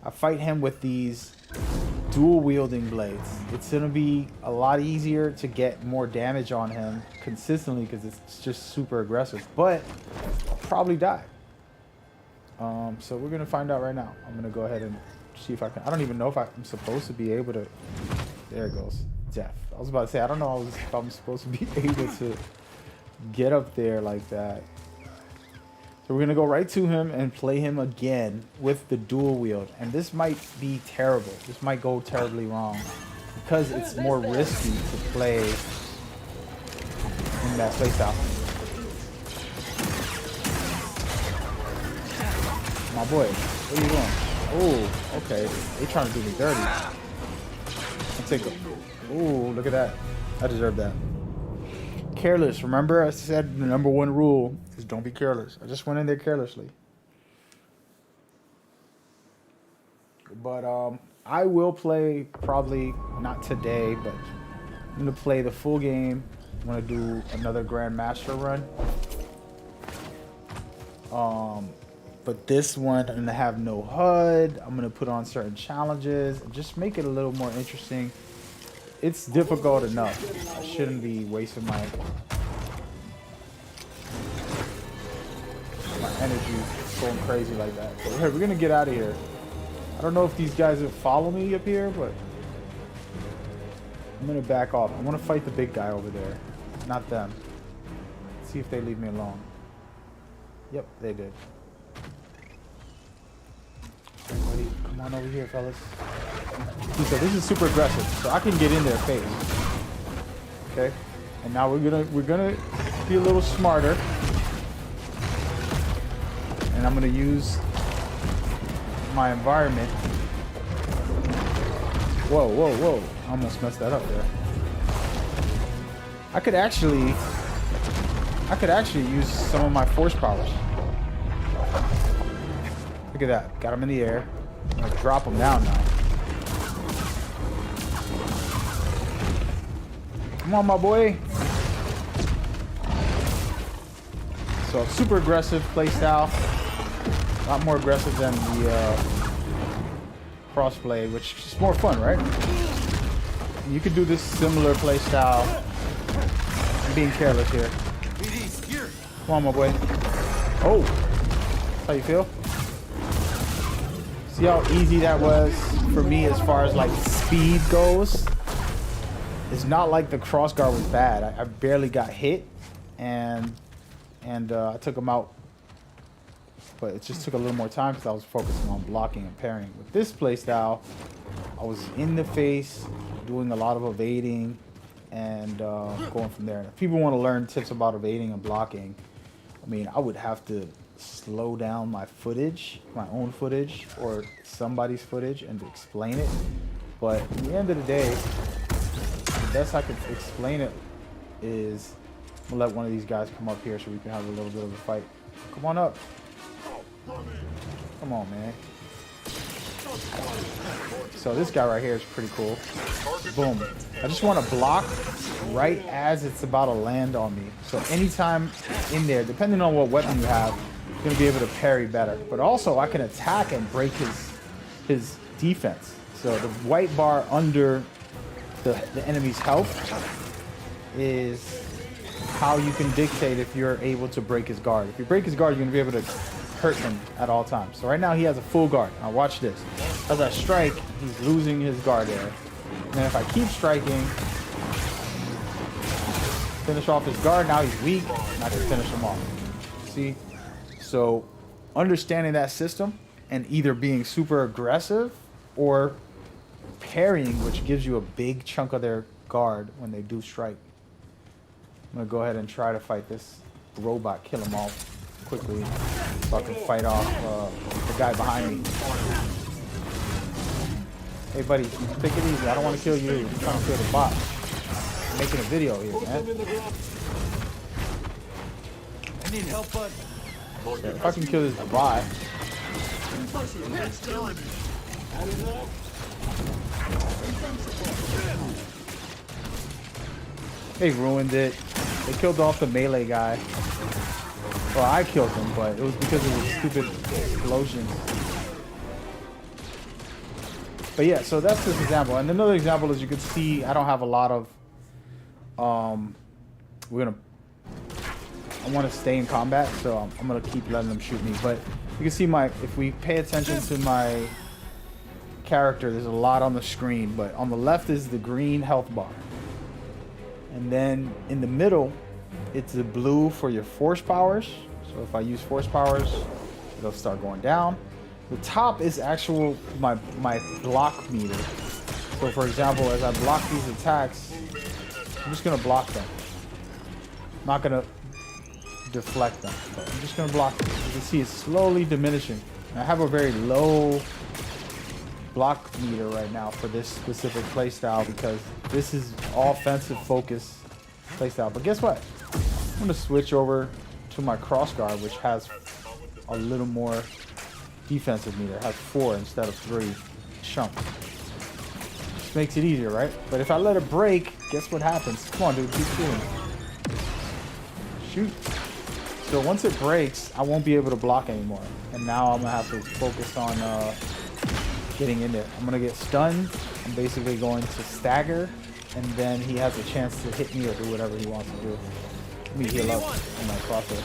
I fight him with these dual wielding blades. It's gonna be a lot easier to get more damage on him consistently because it's just super aggressive, but I'll probably die. So we're gonna find out right now. I'm gonna go ahead and see if I can. I don't even know if I'm supposed to be able to. There it goes. Death. I was about to say, I don't know if I'm supposed to be able to get up there like that. So we're gonna go right to him and play him again with the dual wield. And this might be terrible. This might go terribly wrong because it's more risky to play in that playstyle. My boy, where you going? Oh, okay. They trying to do me dirty. I'll take a. Oh, look at that. I deserve that. Careless. Remember, I said the number one rule is don't be careless. I just went in there carelessly. But I will play probably not today, but I'm gonna play the full game. I'm gonna do another Grandmaster run. But this one, I'm gonna have no HUD. I'm gonna put on certain challenges and just make it a little more interesting. It's difficult enough. I shouldn't be wasting my energy going crazy like that. But hey, we're gonna get out of here. I don't know if these guys will follow me up here, but I'm gonna back off. I want to fight the big guy over there, not them. See if they leave me alone. Yep, they did. Buddy, come on over here, fellas. So this is super aggressive, so I can get in their face. Okay, and now we're gonna be a little smarter, and I'm gonna use my environment. Whoa, whoa, whoa! I almost messed that up there. I could actually use some of my force powers. Look at that. Got him in the air. I'm gonna drop him down now. Come on, my boy. So super aggressive playstyle. A lot more aggressive than the crossblade, which is more fun, right? You could do this similar playstyle. I'm being careless here. Come on, my boy. Oh, how you feel? See how easy that was for me as far as like speed goes? It's not like the crossguard was bad. I barely got hit, and I took him out. But it just took a little more time because I was focusing on blocking and parrying. With this playstyle, I was in the face, doing a lot of evading, and going from there. And if people want to learn tips about evading and blocking, I mean, I would have to slow down my footage, my own footage, or somebody's footage, and to explain it. But at the end of the day, the best I could explain it is I'm gonna let one of these guys come up here so we can have a little bit of a fight. Come on up. Come on, man. So this guy right here is pretty cool. Boom. I just want to block right as it's about to land on me. So anytime in there, depending on what weapon you have, you're going to be able to parry better. But also I can attack and break his defense. So the white bar under the enemy's health is how you can dictate if you're able to break his guard. If you break his guard, you're going to be able to hurt him at all times. So right now he has a full guard. Now watch this. As I strike, he's losing his guard there. And then if I keep striking, finish off his guard, now he's weak, and I can finish him off. See? So understanding that system and either being super aggressive or parrying, which gives you a big chunk of their guard when they do strike. I'm gonna go ahead and try to fight this robot, kill him off quickly so I can fight off the guy behind me. Hey buddy, take it easy. I don't want to kill you. I'm trying to kill the bot. I'm making a video here, man. I need help, bud. Yeah, if I can kill this bot. They ruined it. They killed off the melee guy. Well, I killed him, but it was because of the stupid explosion. But yeah, so that's this example. And another example is you can see I don't have a lot of I want to stay in combat, so I'm gonna keep letting them shoot me. But you can see if we pay attention to my character, there's a lot on the screen, but on the left is the green health bar. And then in the middle, it's the blue for your force powers. So if I use force powers, it'll start going down. The top is my block meter. So for example, as I block these attacks, I'm just gonna block them. I'm not gonna deflect them, but I'm just gonna block them. You can see it's slowly diminishing. And I have a very low block meter right now for this specific playstyle because this is offensive focus playstyle. But guess what? I'm gonna switch over to my crossguard, which has a little more defensive meter. It has 4 instead of 3 chunks. Just makes it easier, right? But if I let it break, guess what happens? Come on, dude, keep shooting. Shoot. So once it breaks, I won't be able to block anymore. And now I'm gonna have to focus on getting in there. I'm gonna get stunned. I'm basically going to stagger, and then he has a chance to hit me or do whatever he wants to do. Let me heal up in my crosshair.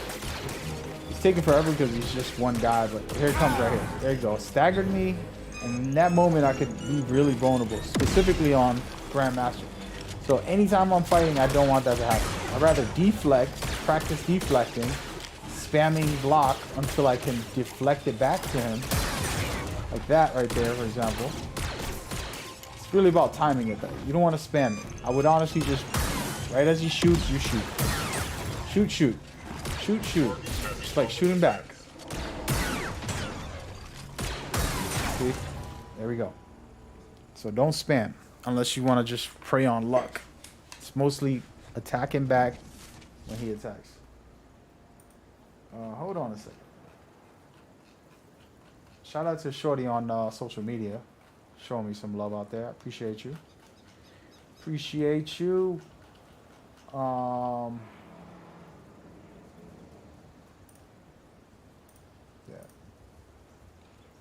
He's taking forever because he's just one guy, but here it comes right here. There you go. Staggered me, and in that moment I could be really vulnerable, specifically on Grandmaster. So anytime I'm fighting, I don't want that to happen. I'd rather deflect, practice deflecting, spamming block until I can deflect it back to him. Like that right there, for example. It's really about timing it though. You don't want to spam it. I would honestly just, right as he shoots, you shoot. Shoot, shoot. Shoot, shoot. Just like shooting back. See? There we go. So don't spam unless you want to just prey on luck. It's mostly attacking back when he attacks. Hold on a second. Shout out to Shorty on social media. Showing me some love out there. I appreciate you. Appreciate you. Yeah.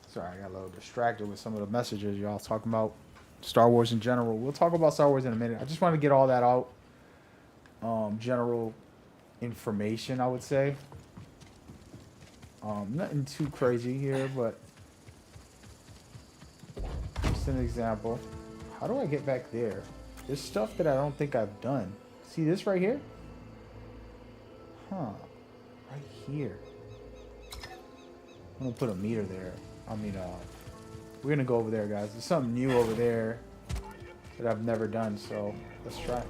Sorry, I got a little distracted with some of the messages y'all talking about Star Wars in general. We'll talk about Star Wars in a minute. I just want to get all that out. General information, I would say. Nothing too crazy here, but just an example. How do I get back there? There's stuff that I don't think I've done. See this right here? Huh. Right here. I'm gonna put a meter there. We're gonna go over there, guys. There's something new over there that I've never done, so let's try.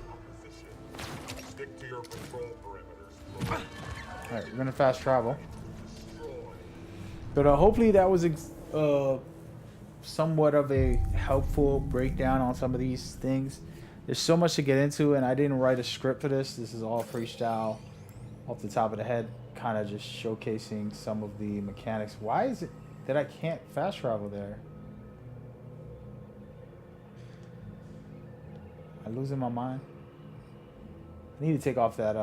Stick to your control perimeters. Alright, we're gonna fast travel. But hopefully that was somewhat of a helpful breakdown on some of these things. There's so much to get into, and I didn't write a script for this. This is all freestyle off the top of the head, kind of just showcasing some of the mechanics. Why is it that I can't fast travel there? I'm losing my mind. I need to take off that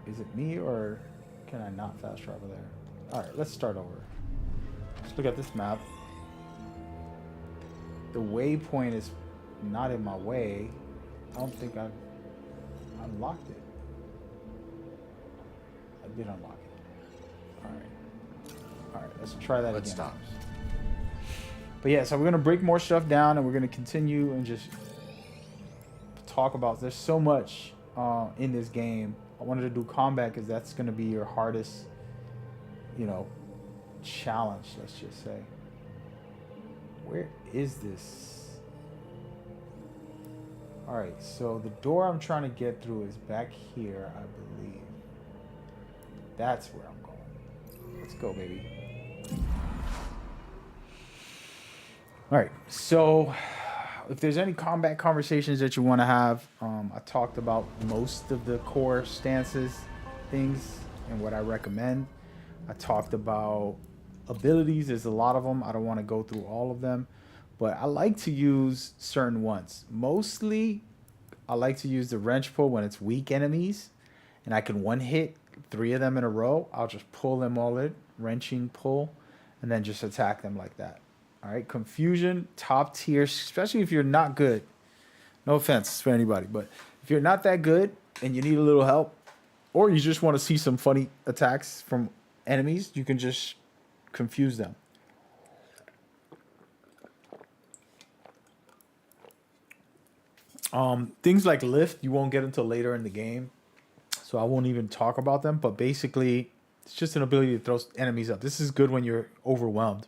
is it me, or can I not fast travel there? Alright, let's start over. Let's look at this map. The waypoint is not in my way. I don't think I've unlocked it. I did unlock it. Alright, let's try that again. Stop. But yeah, so we're going to break more stuff down, and we're going to continue and just talk about, there's so much in this game. I wanted to do combat because that's going to be your hardest, challenge, let's just say. Where is this? Alright, so the door I'm trying to get through is back here, I believe. That's where I'm going. Let's go, baby. Alright, so if there's any combat conversations that you want to have, I talked about most of the core stances, things, and what I recommend. I talked about abilities. There's a lot of them. I don't want to go through all of them, but I like to use certain ones. Mostly, I like to use the wrench pull when it's weak enemies, and I can one hit 3 of them in a row. I'll just pull them all in, wrenching pull, and then just attack them like that. All right, confusion, top tier, especially if you're not good. No offense for anybody, but if you're not that good and you need a little help, or you just want to see some funny attacks from enemies, you can just confuse them. Things like lift, you won't get until later in the game, so I won't even talk about them. But basically, it's just an ability to throw enemies up. This is good when you're overwhelmed.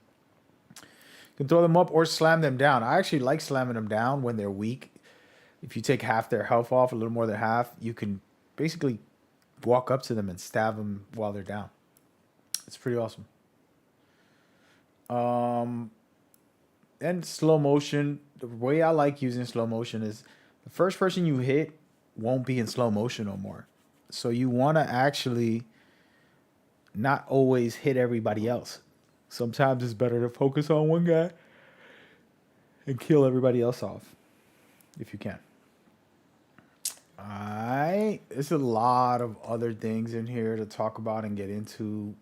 You can throw them up or slam them down. I actually like slamming them down when they're weak. If you take half their health off, a little more than half, you can basically walk up to them and stab them while they're down. It's pretty awesome. And slow motion. The way I like using slow motion is the first person you hit won't be in slow motion no more. So you want to actually not always hit everybody else. Sometimes it's better to focus on one guy and kill everybody else off if you can. Alright, there's a lot of other things in here to talk about and get into.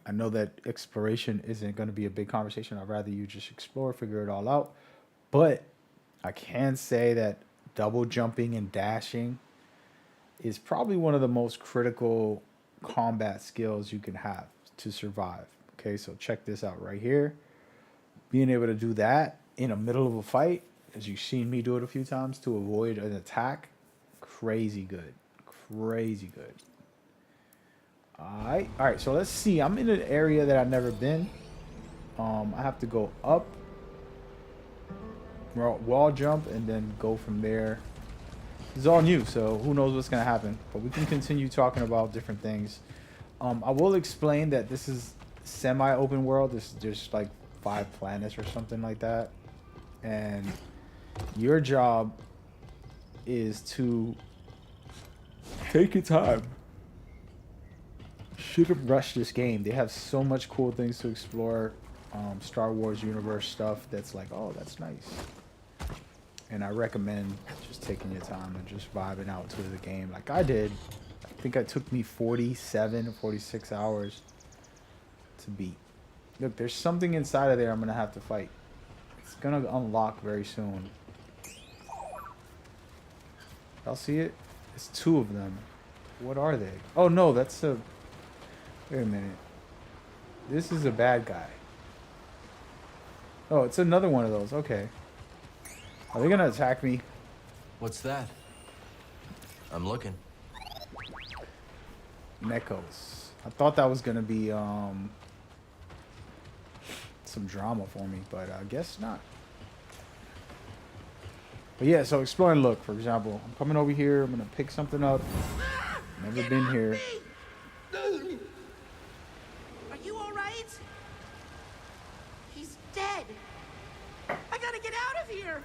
I know that exploration isn't going to be a big conversation. I'd rather you just explore, figure it all out. But I can say that double jumping and dashing is probably one of the most critical combat skills you can have to survive. Okay, so check this out right here. Being able to do that in the middle of a fight, as you've seen me do it a few times, to avoid an attack, crazy good. Crazy good. All right, so let's see. I'm in an area that I've never been. I have to go up, wall jump, and then go from there. It's all new, so who knows what's gonna happen. But we can continue talking about different things. I will explain that this is semi-open world. There's like 5 planets or something like that, and your job is to take your time. Shouldn't rush this game. They have so much cool things to explore. Star Wars universe stuff that's like, oh, that's nice. And I recommend just taking your time and just vibing out to the game like I did. I think it took me 47 or 46 hours to beat. Look, there's something inside of there I'm going to have to fight. It's going to unlock very soon. Y'all see it? It's 2 of them. What are they? Oh, no, that's a... Wait a minute. This is a bad guy. Oh, it's another one of those. Okay. Are they going to attack me? What's that? I'm looking. Mechos. I thought that was going to be some drama for me, but I guess not. But yeah, so exploring. Look, for example, I'm coming over here. I'm going to pick something up. Never been here. Are you all right? He's dead. I gotta get out of here.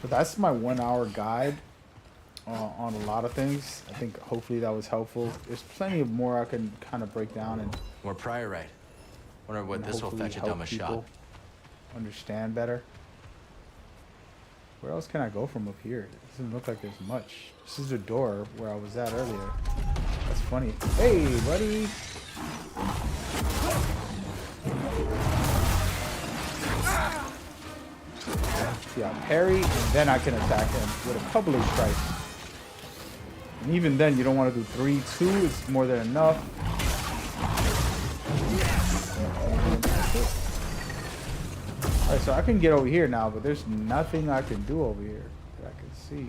But that's my 1-hour guide on a lot of things. I think hopefully that was helpful. There's plenty of more I can kind of break down and More priorite. Wonder what this will hopefully fetch a help dumb a shot. people understand better. Where else can I go from up here? It doesn't look like there's much. This is the door where I was at earlier. That's funny. Hey, buddy. See, I parry, and then I can attack him with a couple of strikes. And even then, you don't want to do 3, 2. It's more than enough. Alright, so I can get over here now, but there's nothing I can do over here that I can see.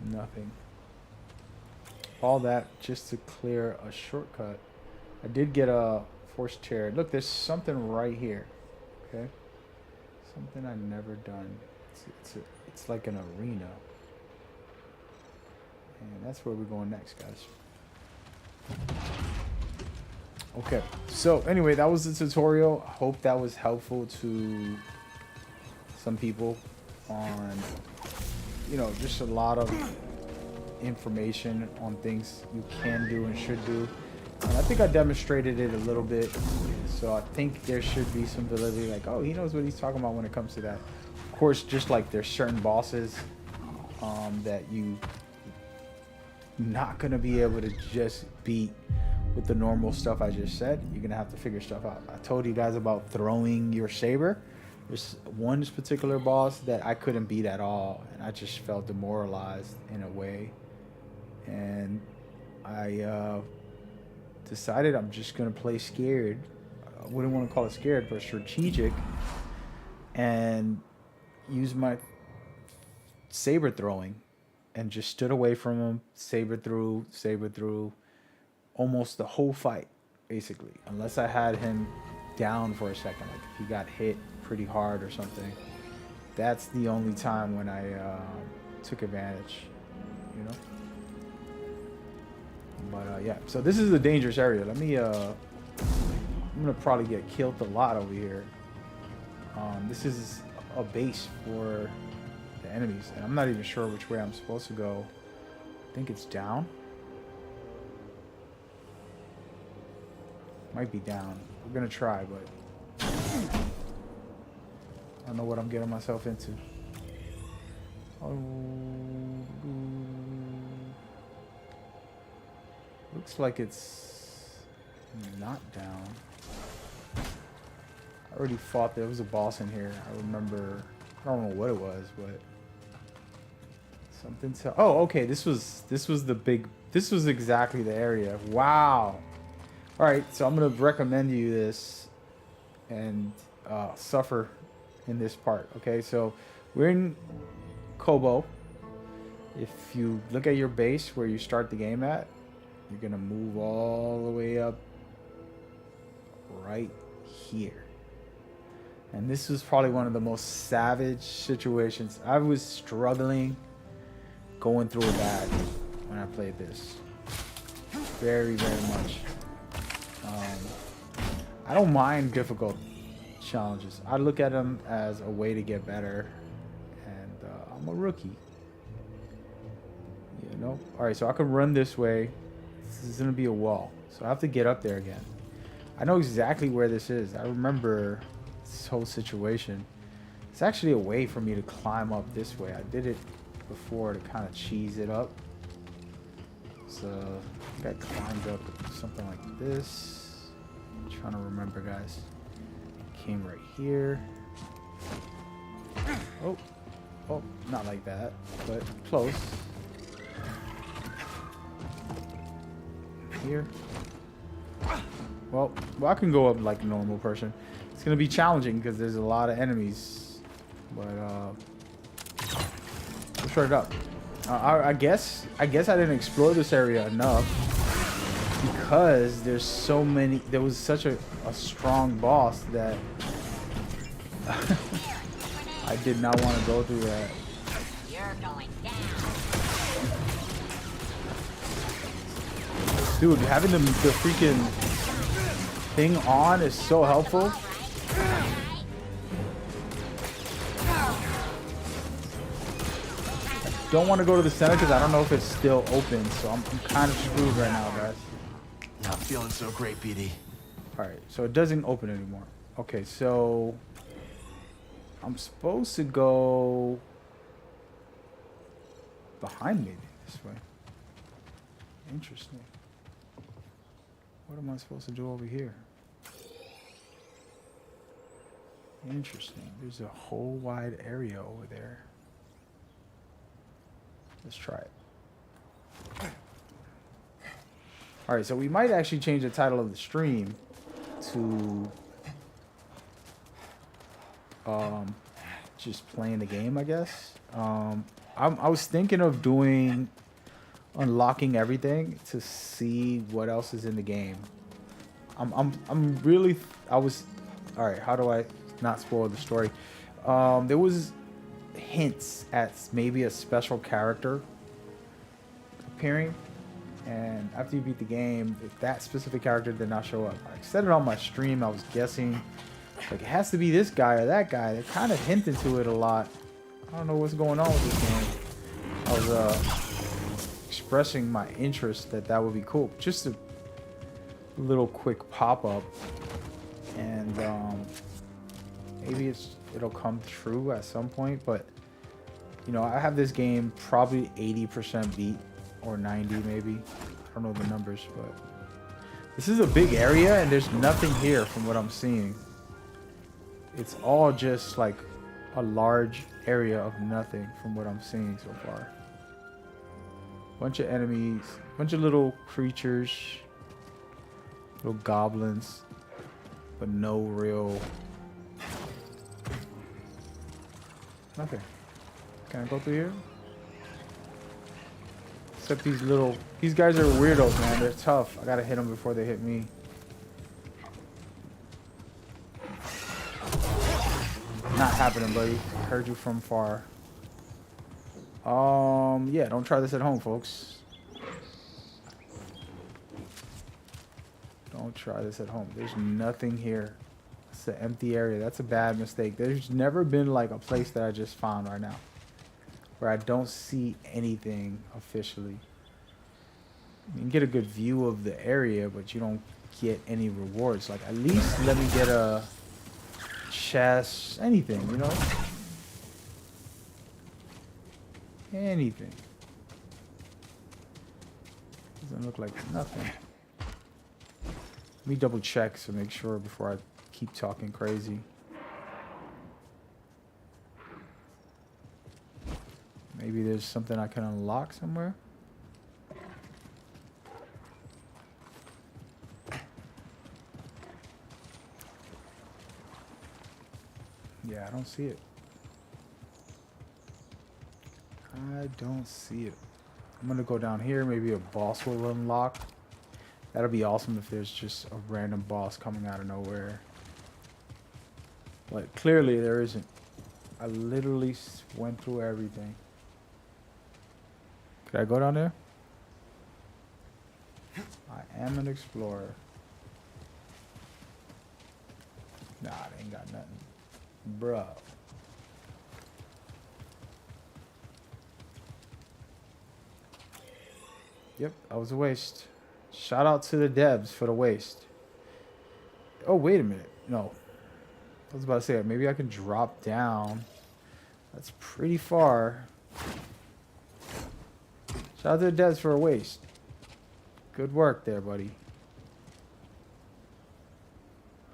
Nothing. All that just to clear a shortcut. I did get a force chair. Look, there's something right here. Okay. Something I've never done. It's like an arena. And that's where we're going next, guys. Okay, so anyway, that was the tutorial. I hope that was helpful to some people on, you know, just a lot of information on things you can do and should do. And I think I demonstrated it a little bit, so I think there should be some validity, like, oh, he knows what he's talking about when it comes to that. Of course, just like there's certain bosses that you not gonna be able to just beat with the normal stuff I just said. You're gonna have to figure stuff out. I told you guys about throwing your saber. There's one particular boss that I couldn't beat at all, and I just felt demoralized in a way, and I decided I'm just gonna play scared. I wouldn't want to call it scared, but strategic, and use my saber throwing, and just stood away from him, saber through, almost the whole fight, basically, unless I had him down for a second, like if he got hit pretty hard or something. That's the only time when I took advantage, you know. But yeah, so this is a dangerous area. Let me I'm gonna probably get killed a lot over here. This is a base for the enemies, and I'm not even sure which way I'm supposed to go. I think it's down. Might be down. We're gonna try, but I don't know what I'm getting myself into. Oh, looks like it's not down. I already fought. There was a boss in here. I remember. I don't know what it was, but something. Oh, okay. This was the big. This was exactly the area. Wow. All right. So I'm gonna recommend you this, and suffer in this part. Okay. So we're in Kobo. If you look at your base where you start the game at, you're gonna move all the way up right here. And this was probably one of the most savage situations. I was struggling going through it bad when I played this. Very, very much. I don't mind difficult challenges. I look at them as a way to get better. And I'm a rookie. You know? Alright, so I can run this way. This is going to be a wall. So I have to get up there again. I know exactly where this is. I remember this whole situation. It's actually a way for me to climb up this way. I did it before to kind of cheese it up. So I think I climbed up something like this. I'm trying to remember, guys. Came right here. Oh, not like that, but close. Here. Well, I can go up like a normal person. It's gonna be challenging because there's a lot of enemies, but let's try it up. I guess I didn't explore this area enough because there's so many. There was such a strong boss that I did not want to go through that. You're going down. Dude, having the freaking thing on is so helpful. I don't want to go to the center because I don't know if it's still open, so I'm kind of screwed right now, guys. Not feeling so great, BD. Alright, so it doesn't open anymore. Okay, so I'm supposed to go behind me this way. Interesting. What am I supposed to do over here? Interesting. There's a whole wide area over there. Let's try it. Alright, so we might actually change the title of the stream to just playing the game, I guess. I was thinking of doing unlocking everything to see what else is in the game. Alright, how do I not spoil the story? There was hints at maybe a special character appearing, and after you beat the game, that specific character did not show up. I said it on my stream. I was guessing like it has to be this guy or that guy. They kind of hinted to it a lot. I don't know what's going on with this game. I was expressing my interest that would be cool. Just a little quick pop-up, and maybe it'll come true at some point. But you know, I have this game probably 80% beat, or 90 maybe. I don't know the numbers, but this is a big area and there's nothing here from what I'm seeing. It's all just like a large area of nothing from what I'm seeing so far. Bunch of enemies, bunch of little creatures, little goblins, but no real nothing. Can I go through here? Except these guys are weirdos, man. They're tough. I gotta hit them before they hit me. Not happening, buddy. Heard you from far. Yeah, don't try this at home, folks. Don't try this at home. There's nothing here. It's an empty area. That's a bad mistake. There's never been like a place that I just found right now where I don't see anything officially. You can get a good view of the area, but you don't get any rewards. Like, at least let me get a chest, anything, you know? Anything. Doesn't look like nothing. Let me double check to make sure before I keep talking crazy. Maybe there's something I can unlock somewhere. Yeah, I don't see it. I don't see it. I'm gonna go down here. Maybe a boss will unlock. That'll be awesome if there's just a random boss coming out of nowhere. But clearly there isn't. I literally went through everything. Could I go down there? I am an explorer. Nah, they ain't got nothing. Bruh. Yep, that was a waste. Shout out to the devs for the waste. Oh, wait a minute. No. I was about to say, maybe I can drop down. That's pretty far. Shout out to the devs for a waste. Good work there, buddy.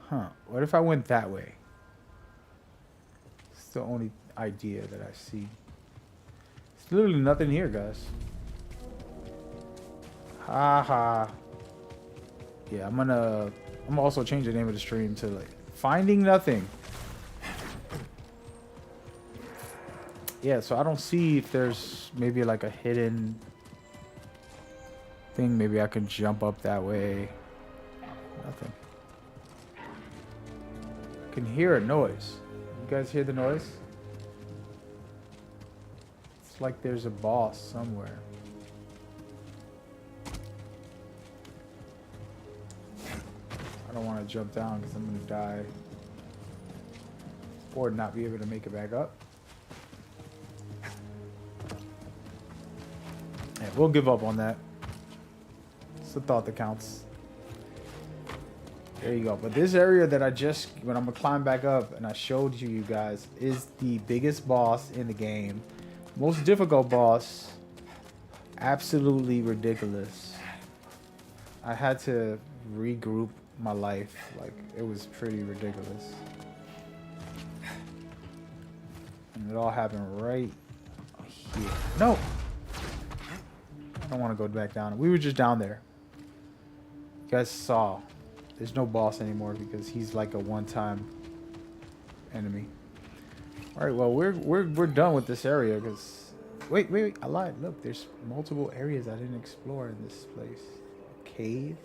Huh. What if I went that way? It's the only idea that I see. There's literally nothing here, guys. Haha. Yeah, I'm also change the name of the stream to like Finding Nothing. Yeah, so I don't see if there's maybe like a hidden thing. Maybe I can jump up that way. Nothing. I can hear a noise. You guys hear the noise? It's like there's a boss somewhere. I don't want to jump down because I'm going to die. Or not be able to make it back up. Yeah, we'll give up on that. It's the thought that counts. There you go. But this area that when I'm going to climb back up and I showed you guys is the biggest boss in the game. Most difficult boss. Absolutely ridiculous. I had to regroup my life. Like, it was pretty ridiculous. And it all happened right here. No! I don't want to go back down. We were just down there. You guys saw. There's no boss anymore because he's like a one-time enemy. Alright, well, we're done with this area because... Wait, I lied. Look, there's multiple areas I didn't explore in this place. A cave.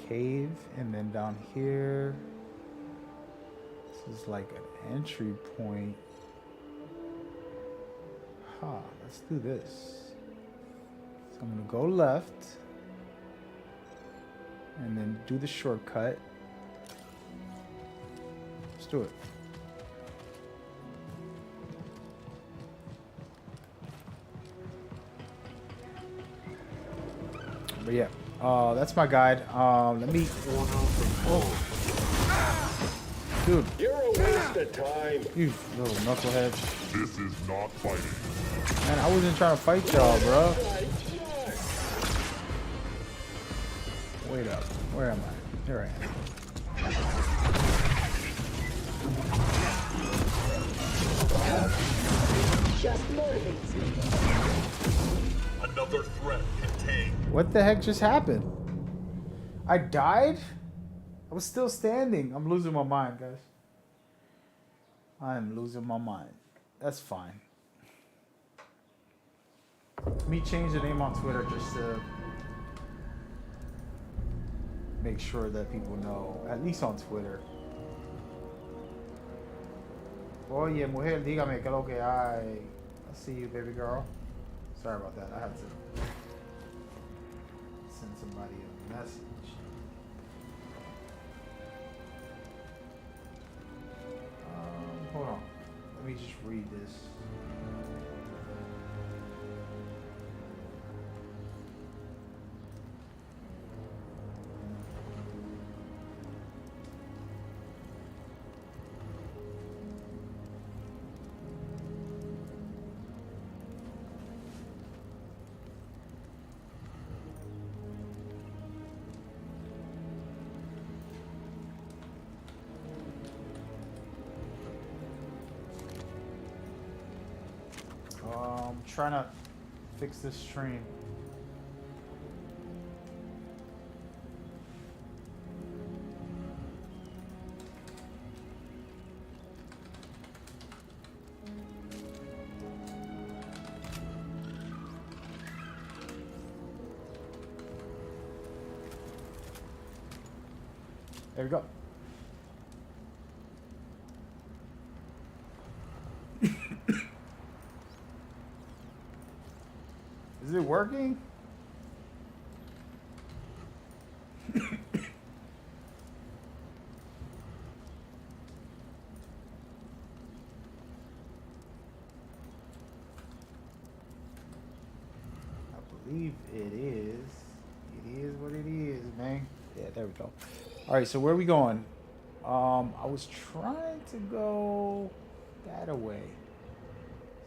cave, and then down here, this is like an entry point. Huh, let's do this. So I'm gonna go left, and then do the shortcut. Let's do it. But yeah, that's my guide. Let me. Oh. Dude. You're a waste of time. You little knucklehead. This is not fighting. Man, I wasn't trying to fight y'all, bro. Wait up. Where am I? Here I am. Just motivates me. Another threat contained. What the heck just happened? I died? I was still standing. I'm losing my mind, guys. I am losing my mind. That's fine. Let me change the name on Twitter just to make sure that people know, at least on Twitter. Oye, mujer, dígame que lo que hay. I see you, baby girl. Sorry about that. I had to send somebody a message. Hold on. Let me just read this. Trying to fix this stream. There we go. Is it working? I believe it is. It is what it is, man. Yeah, there we go. All right, so where are we going? I was trying to go that way.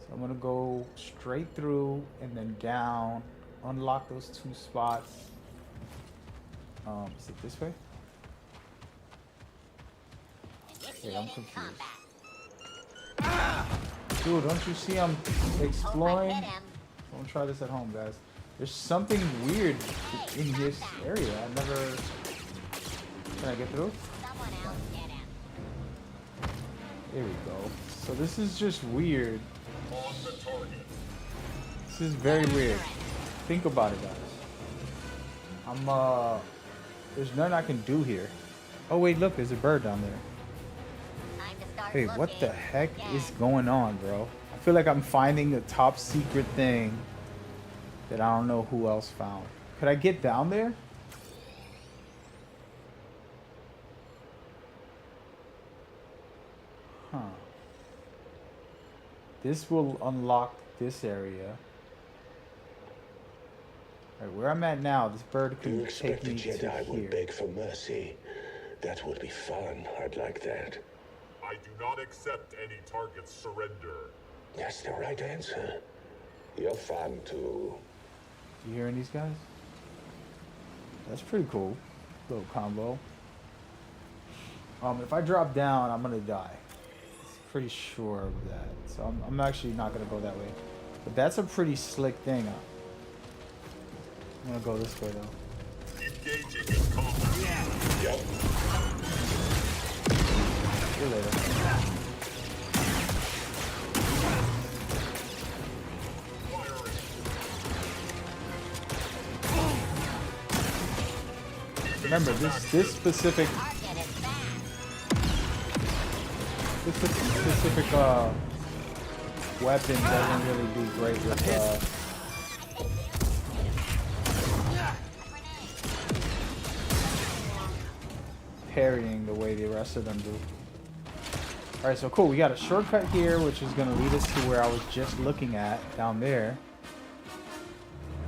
So I'm gonna go straight through and then down, unlock those two spots. Is it this way? Wait, I'm confused. Dude, don't you see I'm exploring? Don't try this at home, guys. There's something weird in this area. I never... Can I get through? There we go. So this is just weird. On the target. This is very weird. Think about it, guys. There's nothing I can do here. Oh wait, look, there's a bird down there. Hey, what the heck is going on, bro? I feel like I'm finding a top secret thing that I don't know who else found. Could I get down there? Huh. This will unlock this area. Alright, where I'm at now, this bird Do you can expect take the me to Jedi will here. beg for mercy? That would be fun. I'd like that. I do not accept any target's surrender. That's the right answer. You're fun too. You hearing these guys? That's pretty cool. Little combo. If I drop down, I'm gonna die. Pretty sure of that. So I'm actually not gonna go that way. But that's a pretty slick thing. I'm gonna go this way though. Engaging in combat. Yep. See you later. Firing. Remember, this specific Target is back. weapon doesn't really do great with parrying the way the rest of them do. Alright, so cool. We got a shortcut here, which is going to lead us to where I was just looking at down there.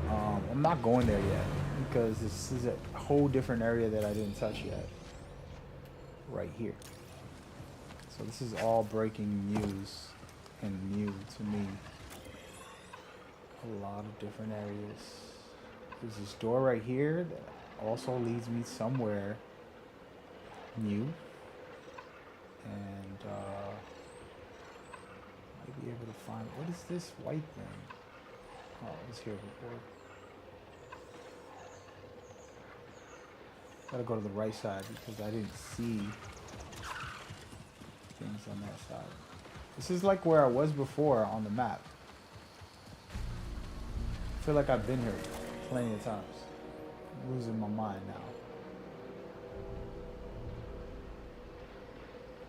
I'm not going there yet because this is a whole different area that I didn't touch yet. Right here. So this is all breaking news and new to me. A lot of different areas. There's this door right here that also leads me somewhere new. And might be able to find, what is this white thing? Oh, it was here before. Gotta go to the right side because I didn't see things on that side. This is like where I was before on the map. I feel like I've been here plenty of times. I'm losing my mind now.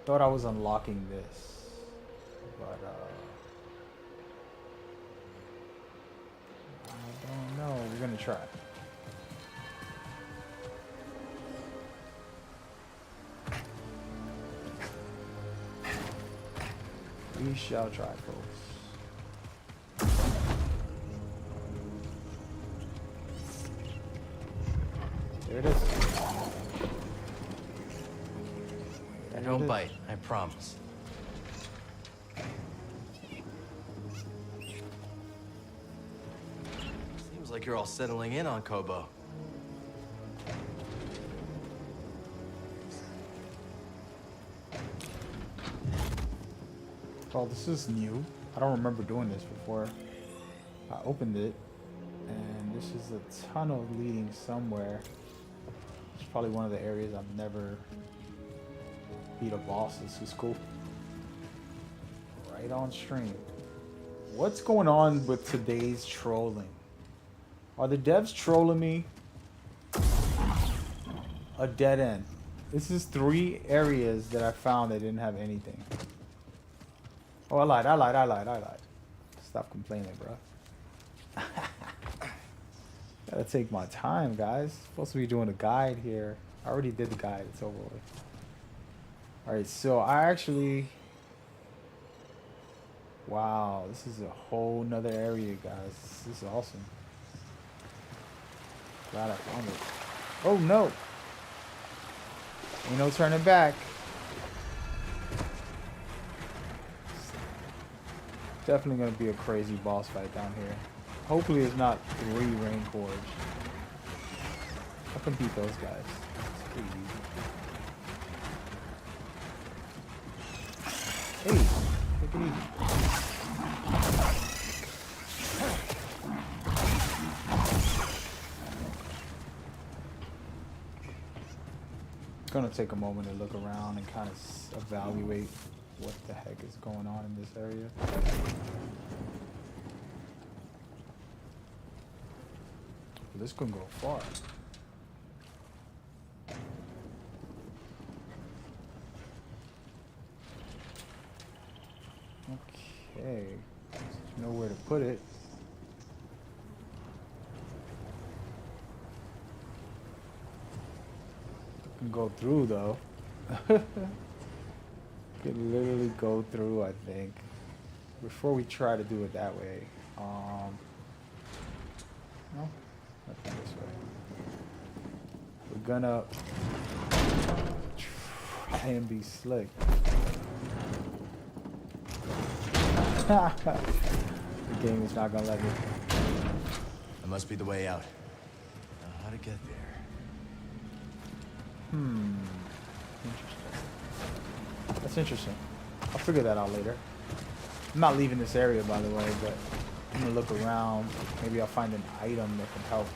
Thought I was unlocking this, but I don't know. We're gonna try. We shall try, folks. There it is. I don't bite, I promise. Seems like you're all settling in on Kobo. Well, this is new. I don't remember doing this before. I opened it, and this is a tunnel leading somewhere. It's probably one of the areas I've never beat a boss. This is cool. Right on stream. What's going on with today's trolling? Are the devs trolling me? A dead end. This is 3 areas that I found that didn't have anything. Oh, I lied. Stop complaining, bro. Gotta take my time, guys. Supposed to be doing a guide here. I already did the guide. It's over with. Alright, so I actually... Wow, this is a whole nother area, guys. This is awesome. Glad I found it. Oh, no! Ain't no turning back. Definitely gonna be a crazy boss fight down here. Hopefully it's not 3 rain cores. I can beat those guys. It's pretty easy. Hey, take it easy. Gonna take a moment to look around and kind of evaluate what the heck is going on in this area. This can go far. Okay, there's nowhere to put it. Can go through though. Could literally go through, I think. Before we try to do it that way. No, nothing this way. We're gonna try and be slick. The game is not gonna let me. That must be the way out. Now, how to get there? Interesting. That's interesting. I'll figure that out later. I'm not leaving this area, by the way, but I'm gonna look around. Maybe I'll find an item that can help.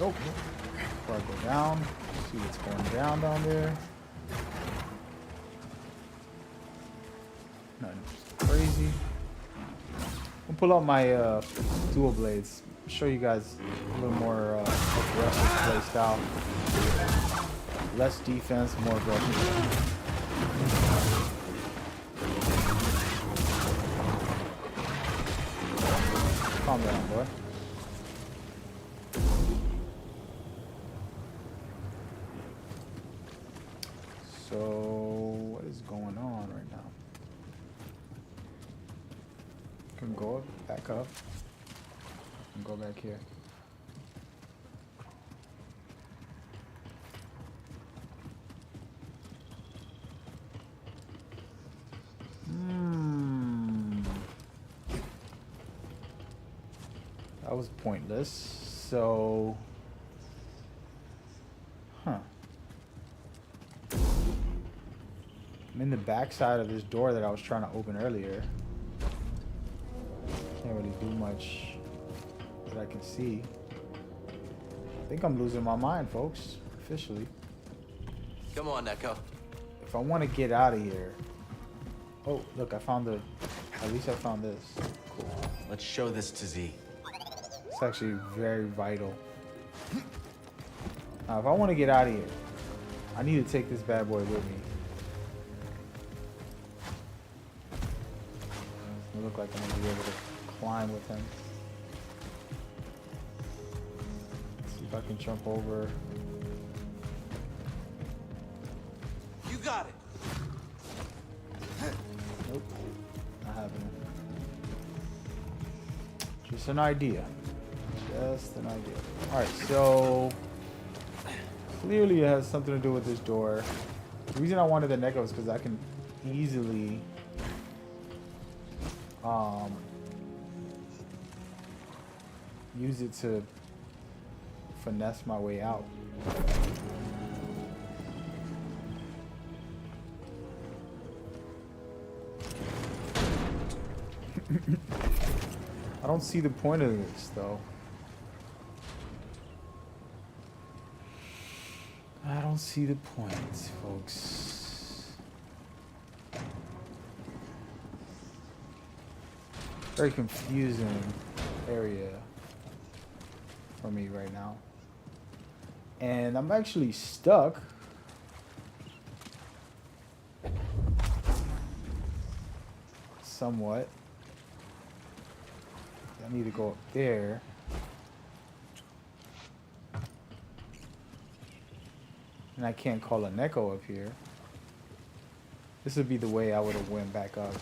Oh, before I go down, see what's going down there. Nothing crazy. I'll pull out my dual blades. show you guys a little more aggressive play style. Less defense, more aggression. Calm down, boy. So, what is going on right now? Can go back up and go back here. That was pointless. So, I'm in the back side of this door that I was trying to open earlier. Can't really do much that I can see. I think I'm losing my mind, folks. Officially. Come on, Neko. If I want to get out of here. Oh, look, I found the. At least I found this. Cool. Let's show this to Z. It's actually very vital. Now, if I want to get out of here, I need to take this bad boy with me. Doesn't look like I'm going to be able to climb with him. Let's see if I can jump over. You got it. Nope, not happening. Just an idea. Just an idea. Alright, so clearly it has something to do with this door. The reason I wanted the Neko is because I can easily use it to finesse my way out. I don't see the point of this, though. I don't see the point, folks. Very confusing area for me right now. And I'm actually stuck. Somewhat. I need to go up there. And I can't call a Neko up here. This would be the way I would have went back up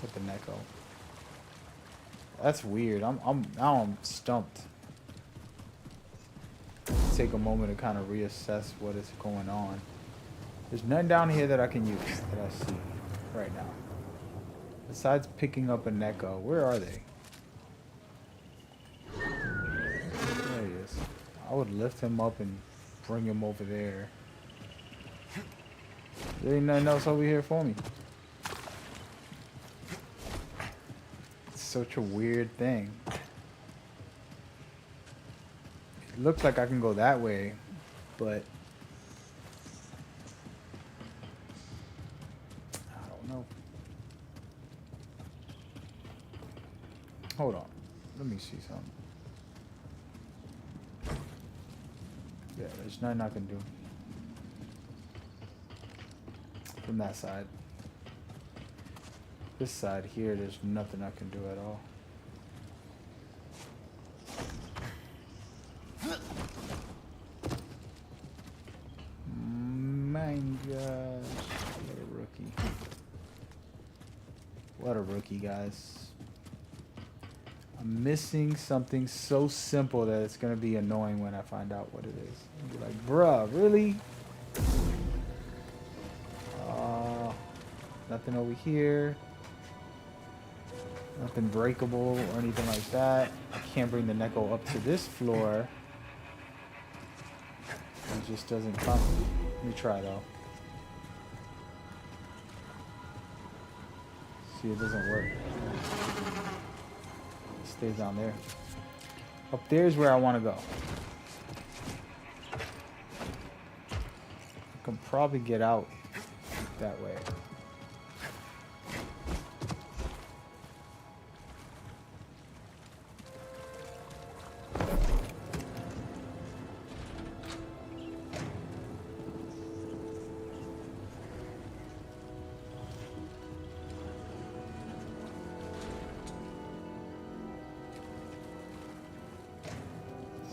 with the Neko. That's weird. Now I'm stumped. Take a moment to kind of reassess what is going on. There's none down here that I can use that I see right now. Besides picking up a Neko, where are they? There he is. I would lift him up and bring him over there. There ain't nothing else over here for me. It's such a weird thing. It looks like I can go that way, but I don't know. Hold on. Let me see something. Yeah, there's nothing I can do. From that side. This side here, there's nothing I can do at all. My gosh. What a rookie. What a rookie, guys. I'm missing something so simple that it's going to be annoying when I find out what it is. I'll be like, bruh, really? Nothing over here. Nothing breakable or anything like that. I can't bring the Neko up to this floor. It just doesn't come. Let me try though. See, it doesn't work. It stays down there. Up there is where I want to go. I can probably get out that way.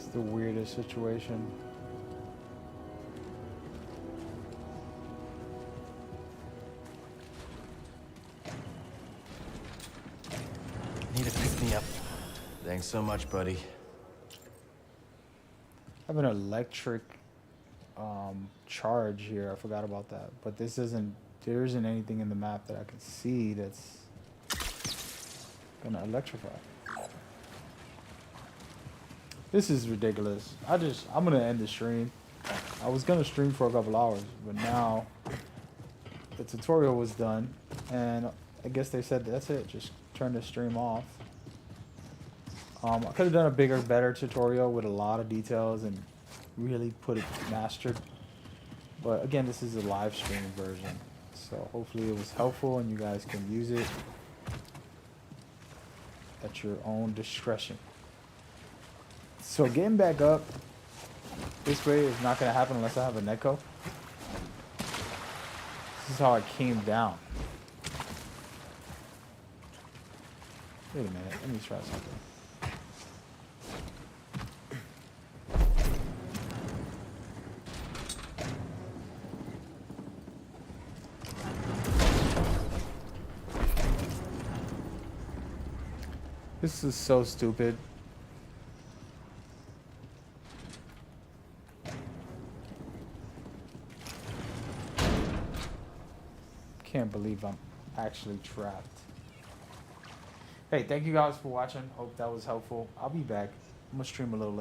the weirdest situation. Need to pick me up. Thanks so much, buddy. I have an electric charge here. I forgot about that. But this isn't. There isn't anything in the map that I can see that's gonna electrify. This is ridiculous. I'm gonna end the stream. I was gonna stream for a couple hours, but now the tutorial was done, and I guess they said that's it. Just turn the stream off. I could have done a bigger, better tutorial with a lot of details and really put it mastered. But again, this is a live stream version, so hopefully it was helpful and you guys can use it at your own discretion. So getting back up this way is not going to happen unless I have a netco. This is how I came down. Wait a minute, let me try something. This is so stupid. Can't believe I'm actually trapped. Hey, thank you guys for watching. Hope that was helpful. I'll be back. I'm gonna stream a little later.